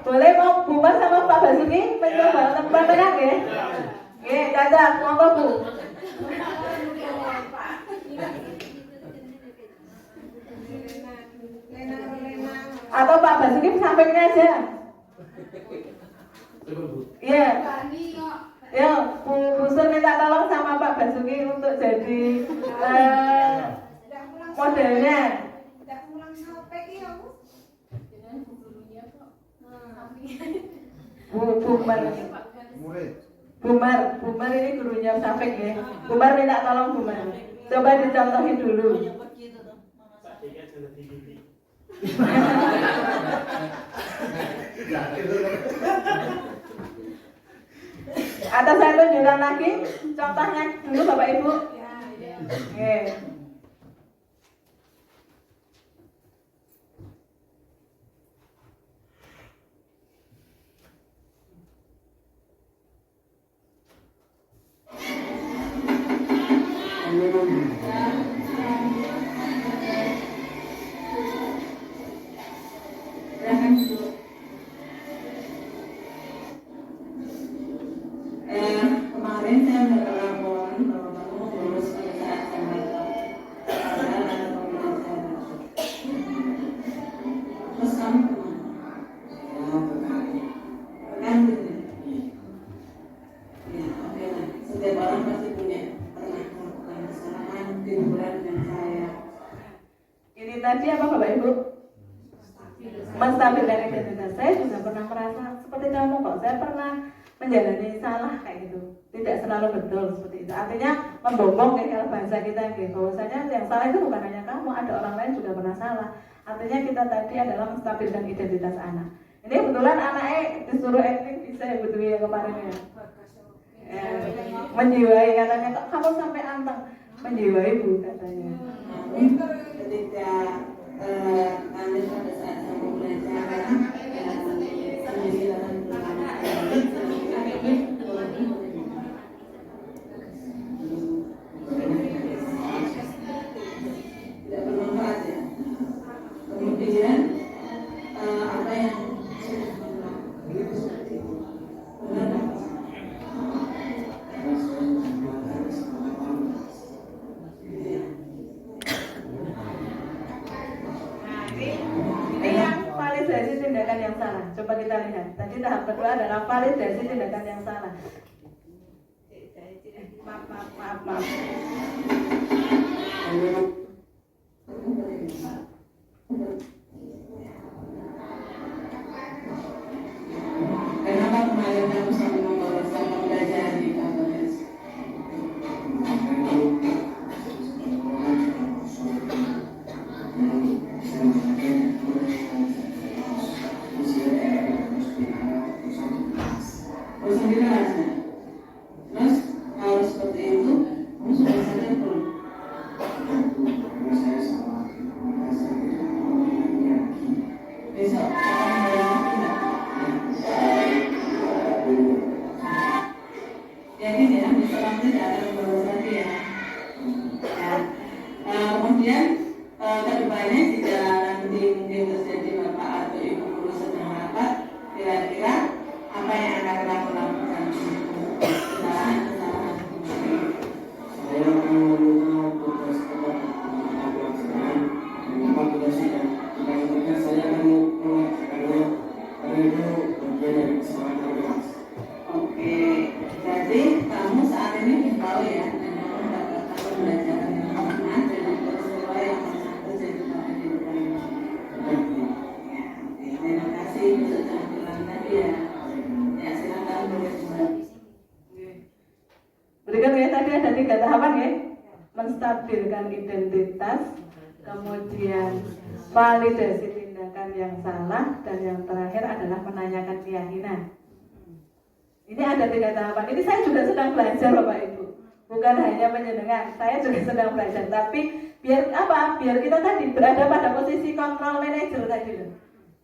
Boleh mau bubar sama Pak Basuki mencoba tempat tengah ya? Cacat, monggo Bu. Atau Pak Basuki sampingnya aja. Iya. Ya, Bu Sur minta tolong sama Pak Basuki untuk jadi modelnya. Bumar ini gurunya Safik ya. Bumar minta tolong Bumar. Coba dicontohin dulu. Atau saya tunjukkan lagi contohnya dulu Bapak Ibu. Oke. Kemarin saya mendapat laporan bahwa kamu lulus pada saat padahal ada pembelajaran. Terus kamu kemana? Kan gitu. Ya, oke lah. Setiap orang pasti pernah melakukan kesalahan di bulan dengan saya. Ini tadi apa Bapak Ibu? Menstabilkan identitas. Saya juga pernah merasa seperti kamu kok. Saya pernah menjalani salah kayak gitu. Tidak selalu betul seperti itu. Artinya membobong ya kalau bahasa kita gitu. Bahwasanya yang salah itu bukan hanya kamu, ada orang lain juga pernah salah. Artinya kita tadi adalah menstabilkan identitas anak. Ini kebetulan anaknya disuruh acting bisa ya betul ya kemarin ya. Menjiwai katanya, kok kamu sampai anteng menjiwai Bu katanya. Ketika kami pada saat sama pembelajaran tidak bermanfaat ya. Kemudian apa yang sudah begitu seperti itu. Benar tak? Ini yang validasi tindakan yang salah. Coba kita lihat. Tadi tahap kedua adalah validasi tindakan yang salah. Maaf. Kenapa kemarin kamu sampai membolos pembelajaran di kampus? Bosan di kelas ya? Terus kalau seperti itu, kamu sudah sadar belum? Besok akan kembali lagi nggak? Yakin ya, besok nanti tidak akan kembali lagi ya. Kemudian kedepannya jika nanti mungkin terjadi bapak atau ibu guru sedang rapat, kira-kira apa yang akan kamu lakukan? Kesalahan-kesalahan. Saya mengumpulkan tugas kepada pelaksanaan mengaplikasikan. Karena saya akan mengerjakannya karena itu bagian dari kesalahan kelas. Oke, jadi kamu saat ini tahu ya, kamu mendapatkan pembelajaran yang aman dan peristiwa yang pernah terjadi pada kehidupanmu. Oke, terima kasih untuk tampilan tadi ya. Ya silakan boleh kembali. Berikut ya, tadi ada 3 tahapan ya. Menstabilkan identitas, kemudian validasi tindakan yang salah, dan yang terakhir adalah menanyakan keyakinan. Ini ada 3 tahapan. Ini saya juga sedang belajar Bapak Ibu. Bukan hanya penjenengan, saya juga sedang belajar. Tapi biar apa? Biar kita tadi berada pada posisi control manager tadi loh.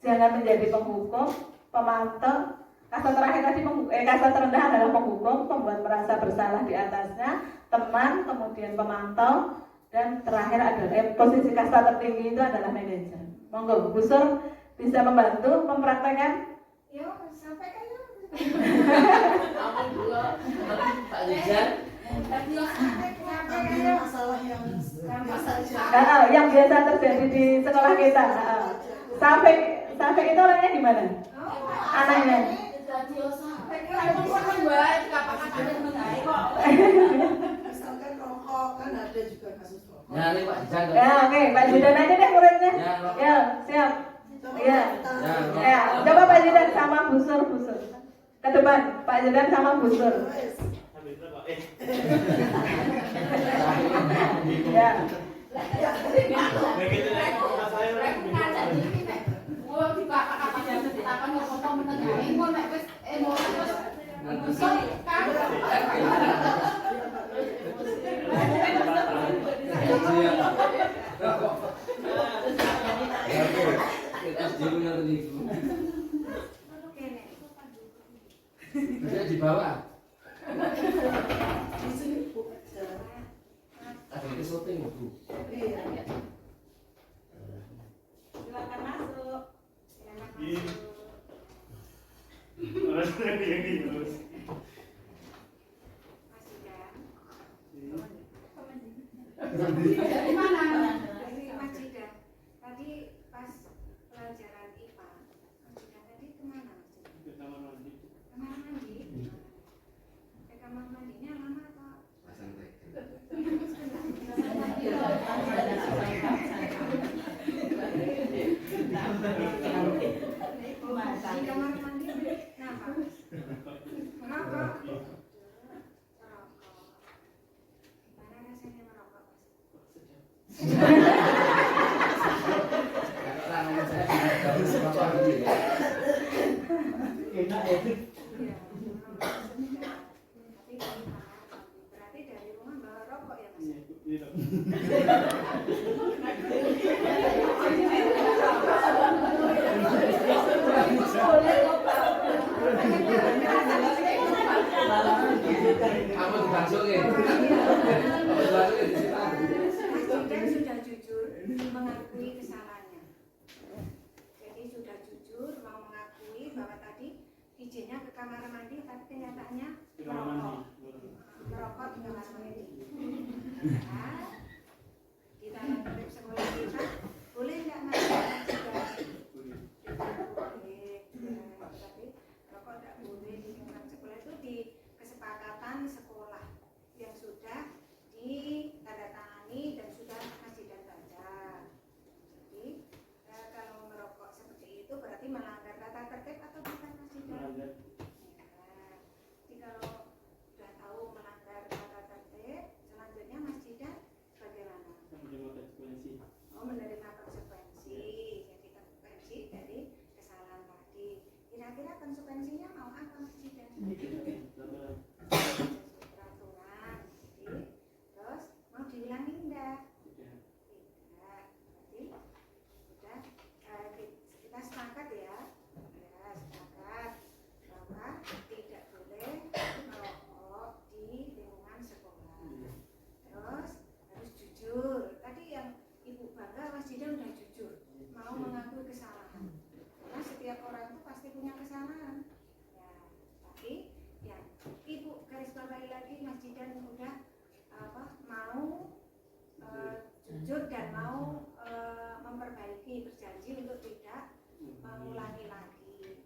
Jangan menjadi penghukum, pemantau. Kasta terakhir tadi kasta terendah adalah penghukum, pembuat merasa bersalah di atasnya, teman, kemudian pemantau, dan terakhir adalah posisi kasta tertinggi itu adalah manajer. Monggo, Bu Sur bisa membantu mempraktekkan. Yo, sampaikan dulu. Apa dua? Pak Rizal. Masalah yang Yang biasa terjadi di sekolah kita. Sampai itu orangnya di mana? Anaknya. misalkan rokok kan ada juga kasus rokok. Ya, ini Pak Rizal. Ya, oke, Pak Jidan aja deh muridnya. Ya, siap. Ya. Ya, coba Pak Jidan sama Busur. Ke depan, Pak Jidan sama Busur. Ya. Bisa di bawah. Di sini Bu. Ada ke syuting Bu. Iya. Silakan masuk. Dari mana? Dari Mas Jidan. Tadi pas pelajaran IPA, Mas Jidan tadi kemana? Ke kamar mandi. Kamar mandi? Ke kamar mandinya lama atau? Pasang teh. Di kamar mandi kenapa? Merokok. Gimana rasanya merokok, Mas? Kalau ngomong saya harus merokok dulu ya. Enak ya. Iya. Tapi berarti dari rumah bawa rokok ya, Mas? Kamu dimasukin. Kamu dimasukin di situ. Mas Jidan sudah jujur mengakui kesalahannya. Jadi sudah jujur mau mengakui bahwa tadi izinnya ke kamar mandi, tapi kenyataannya merokok di kamar mandi. Nah, di dalam tertib sekolah kita boleh nggak Mas Jidan? Boleh. Tapi rokok tidak boleh di lingkungan sekolah itu di kesepakatan sekolah yang sudah ditandatangani dan sudah Mas Jidan baca. Jadi kalau merokok seperti itu berarti melanggar tata tertib atau bukan Mas Jidan? Ya. Jadi kalau sudah tahu melanggar tata tertib, selanjutnya Mas Jidan bagaimana? Oh, menerima konsekuensi. Jadi konsekuensi dari kesalahan tadi. Kira-kira konsekuensinya mau apa Mas Jidan? Peraturan. Jadi, terus mau diulangi enggak? Tidak. Berarti sudah kita sepakat ya. Ya, sepakat bahwa tidak boleh merokok di lingkungan sekolah. Terus harus jujur. Tadi yang Ibu bangga Mas Jidan udah jujur, mau mengakui kesalahan. Karena setiap orang itu pasti punya kesalahan. Ya, tapi yang Ibu garis bawahi lagi Mas Jidan udah mau jujur dan mau memperbaiki, berjanji untuk tidak mengulangi lagi.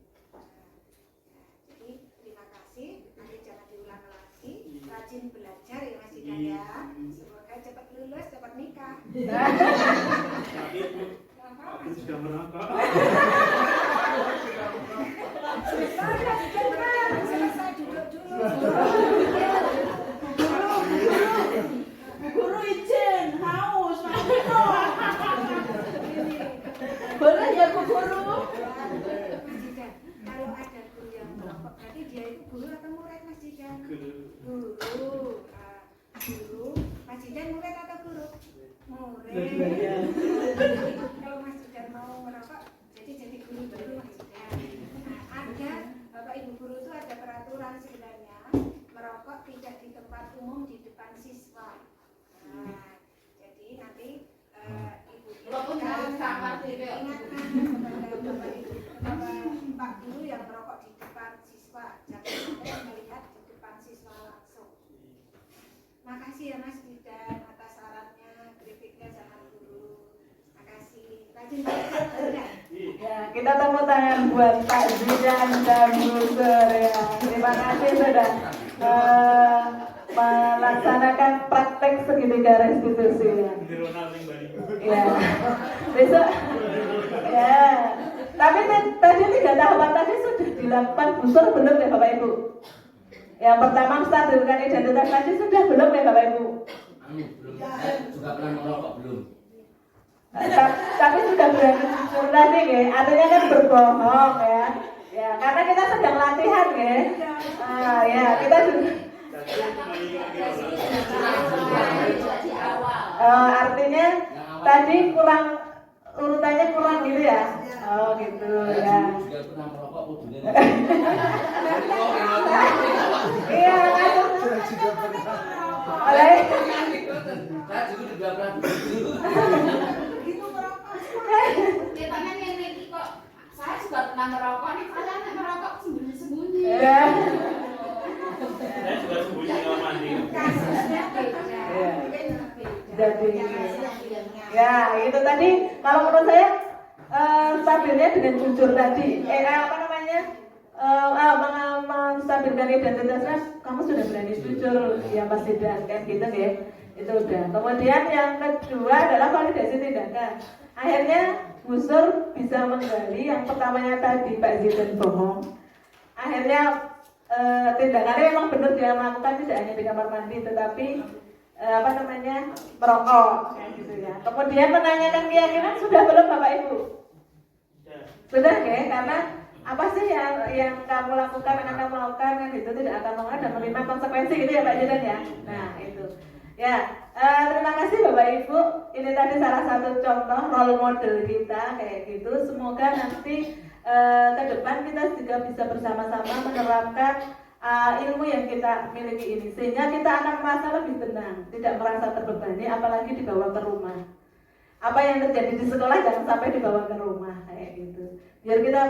Jadi terima kasih, nanti jangan diulang lagi. Rajin belajar ya Mas Jidan ya. Semoga cepat lulus, cepat nikah. Aku sudah merokok. Selesai duduk dulu. Guru izin, haus, mau minum. Boleh ya Bu Guru? Ya. Kalau Mas Judan mau merokok, jadi guru baru Mas Judan. Nah, ada Bapak Ibu guru itu ada peraturan sebenarnya merokok tidak di tempat umum di depan siswa. Nah, jadi nanti Ibu ingatkan kepada Bapak Ibu, Pak Guru yang merokok di depan siswa, jangan sampai melihat di depan siswa langsung. Makasih ya Mas Judan atas sarannya, kritiknya jangan dulu. Makasih. Rajin belajar. Ya, kita tepuk tangan buat Pak Zidan dan Bu Sur ya. Terima kasih sudah melaksanakan praktek segitiga restitusi ya. Ya, besok ya. Tapi tadi 3 tahapan tadi sudah dilakukan Bu Sur belum ya Bapak Ibu? Yang pertama menstabilkan identitas tadi sudah belum ya Bapak Ibu? Belum. Saya juga pernah merokok belum. Tapi sudah berani jujur tadi ya, artinya kan berbohong ya. Ya, karena kita sedang latihan ya. Ya, kita sudah. Artinya tadi kurang urutannya kurang gitu ya. Oh gitu ya. Juga pernah merokok kudunya. Iya. Saya juga pernah. Ceritanya ini kok saya juga pernah merokok nih, saya merokok sembunyi-sembunyi. Ya. Saya juga sembunyi sama mandi. Kasusnya beda. Jadi ya itu tadi kalau menurut saya stabilnya dengan jujur tadi apa namanya menstabilkan identitasnya kamu sudah berani jujur ya Mas Zidan kan gitu ya, itu udah. Kemudian yang kedua adalah validasi tindakan. Akhirnya Bu Sur bisa menggali yang pertamanya tadi Pak Zidan bohong, akhirnya tindakannya memang benar dia melakukan tidak hanya di kamar mandi tetapi merokok kayak gitu ya. Kemudian menanyakan keyakinan sudah belum Bapak Ibu? Sudah ya, karena apa sih yang kamu lakukan, akan kamu lakukan kan itu tidak akan mengenal dan menerima konsekuensi gitu ya Pak Jidan ya. Nah itu ya, terima kasih Bapak Ibu. Ini tadi salah satu contoh role model kita kayak gitu. Semoga nanti ke depan kita juga bisa bersama-sama menerapkan ilmu yang kita miliki ini sehingga kita akan merasa lebih tenang, tidak merasa terbebani, apalagi dibawa ke rumah. Apa yang terjadi di sekolah jangan sampai dibawa ke rumah kayak gitu. Biar kita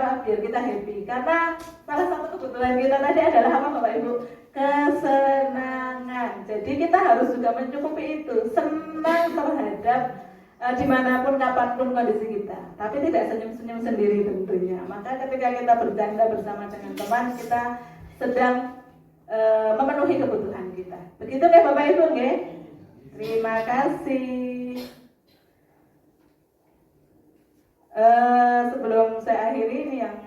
happy. Karena salah satu kebutuhan kita tadi adalah apa Bapak Ibu? Kesenangan. Jadi kita harus juga mencukupi itu, senang terhadap dimanapun kapanpun kondisi kita. Tapi tidak senyum-senyum sendiri tentunya. Maka ketika kita bercanda bersama dengan teman, kita sedang memenuhi kebutuhan kita. Begitu ya Bapak Ibu nggih? Terima kasih. Sebelum saya akhiri ini yang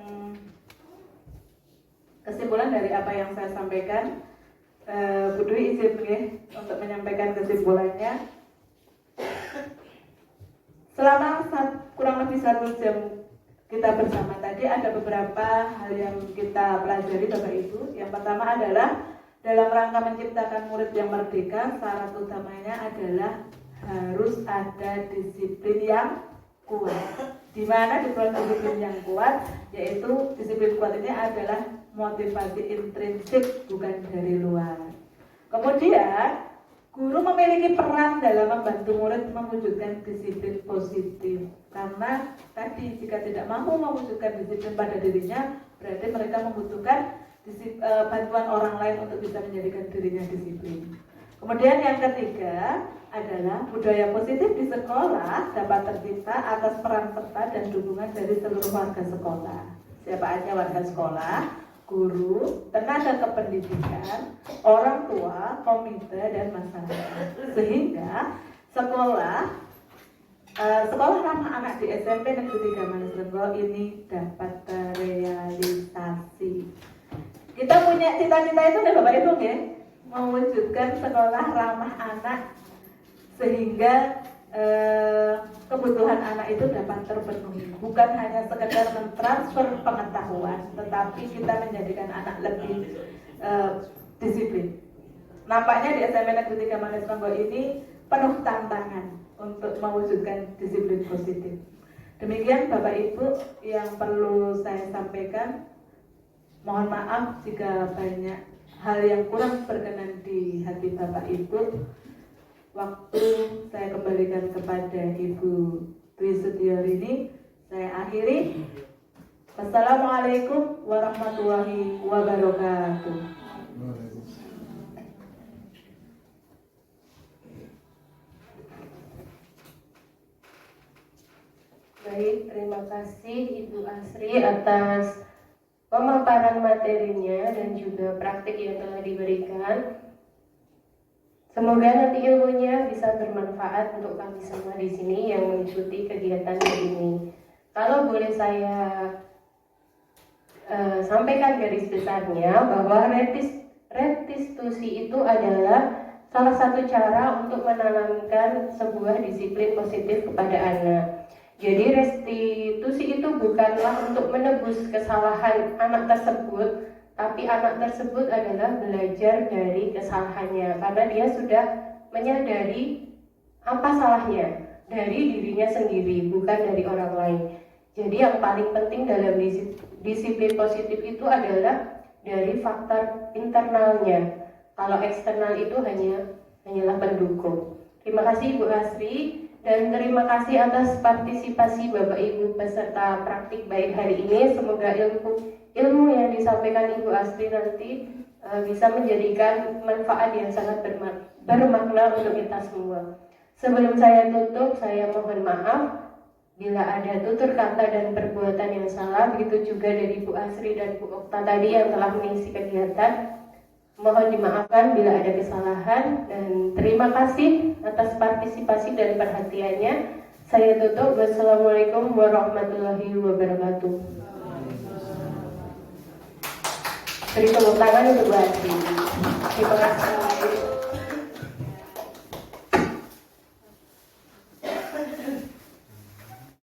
kesimpulan dari apa yang saya sampaikan, Bu Dwi izin nggih untuk menyampaikan kesimpulannya. Selama kurang lebih 1 jam kita bersama tadi ada beberapa hal yang kita pelajari Bapak Ibu. Yang pertama adalah dalam rangka menciptakan murid yang merdeka, syarat utamanya adalah harus ada disiplin yang kuat. Di mana disiplin yang kuat, yaitu disiplin kuat ini adalah motivasi intrinsik bukan dari luar. Kemudian guru memiliki peran dalam membantu murid mewujudkan disiplin positif. Karena tadi jika tidak mampu mewujudkan disiplin pada dirinya, berarti mereka membutuhkan bantuan orang lain untuk bisa menjadikan dirinya disiplin. Kemudian yang ketiga adalah budaya positif di sekolah dapat tercipta atas peran serta dan dukungan dari seluruh warga sekolah. Siapa aja warga sekolah, guru, tenaga kependidikan, orang tua, komite, dan masyarakat. Sehingga sekolah ramah anak di SMP Negeri 3 Manisrenggo ini dapat terrealisasi. Kita punya cita-cita itu nih Bapak Ibu ya, mewujudkan sekolah ramah anak sehingga kebutuhan anak itu dapat terpenuhi. Bukan hanya sekedar mentransfer pengetahuan, tetapi kita menjadikan anak lebih disiplin. Nampaknya di SMP Negeri 3 Manisrenggo ini penuh tantangan. untuk mewujudkan disiplin positif. Demikian Bapak Ibu yang perlu saya sampaikan. Mohon maaf jika banyak hal yang kurang berkenan di hati Bapak Ibu. Waktu saya kembalikan kepada Ibu Dwi Sutiorini. Saya akhiri. Wassalamualaikum warahmatullahi wabarakatuh. Baik, terima kasih Ibu Asri atas pemaparan materinya dan juga praktik yang telah diberikan. Semoga nanti ilmunya bisa bermanfaat untuk kami semua di sini yang mengikuti kegiatan ini. Kalau boleh saya sampaikan garis besarnya bahwa restitusi itu adalah salah satu cara untuk menanamkan sebuah disiplin positif kepada anak. Jadi restitusi itu bukanlah untuk menebus kesalahan anak tersebut, tapi anak tersebut adalah belajar dari kesalahannya karena dia sudah menyadari apa salahnya dari dirinya sendiri, bukan dari orang lain. Jadi yang paling penting dalam disiplin positif itu adalah dari faktor internalnya. Kalau eksternal itu hanyalah pendukung. Terima kasih Bu Asri dan terima kasih atas partisipasi Bapak Ibu peserta praktik baik hari ini. Semoga ilmu yang disampaikan Ibu Asri nanti bisa menjadikan manfaat yang sangat bermakna untuk kita semua. Sebelum saya tutup, saya mohon maaf bila ada tutur kata dan perbuatan yang salah, begitu juga dari Bu Asri dan Bu Okta tadi yang telah mengisi kegiatan. Mohon dimaafkan bila ada kesalahan dan terima kasih atas partisipasi dan perhatiannya. Saya tutup. Wassalamualaikum warahmatullahi wabarakatuh. Beri tepuk tangan untuk Bu Asri. Terima kasih.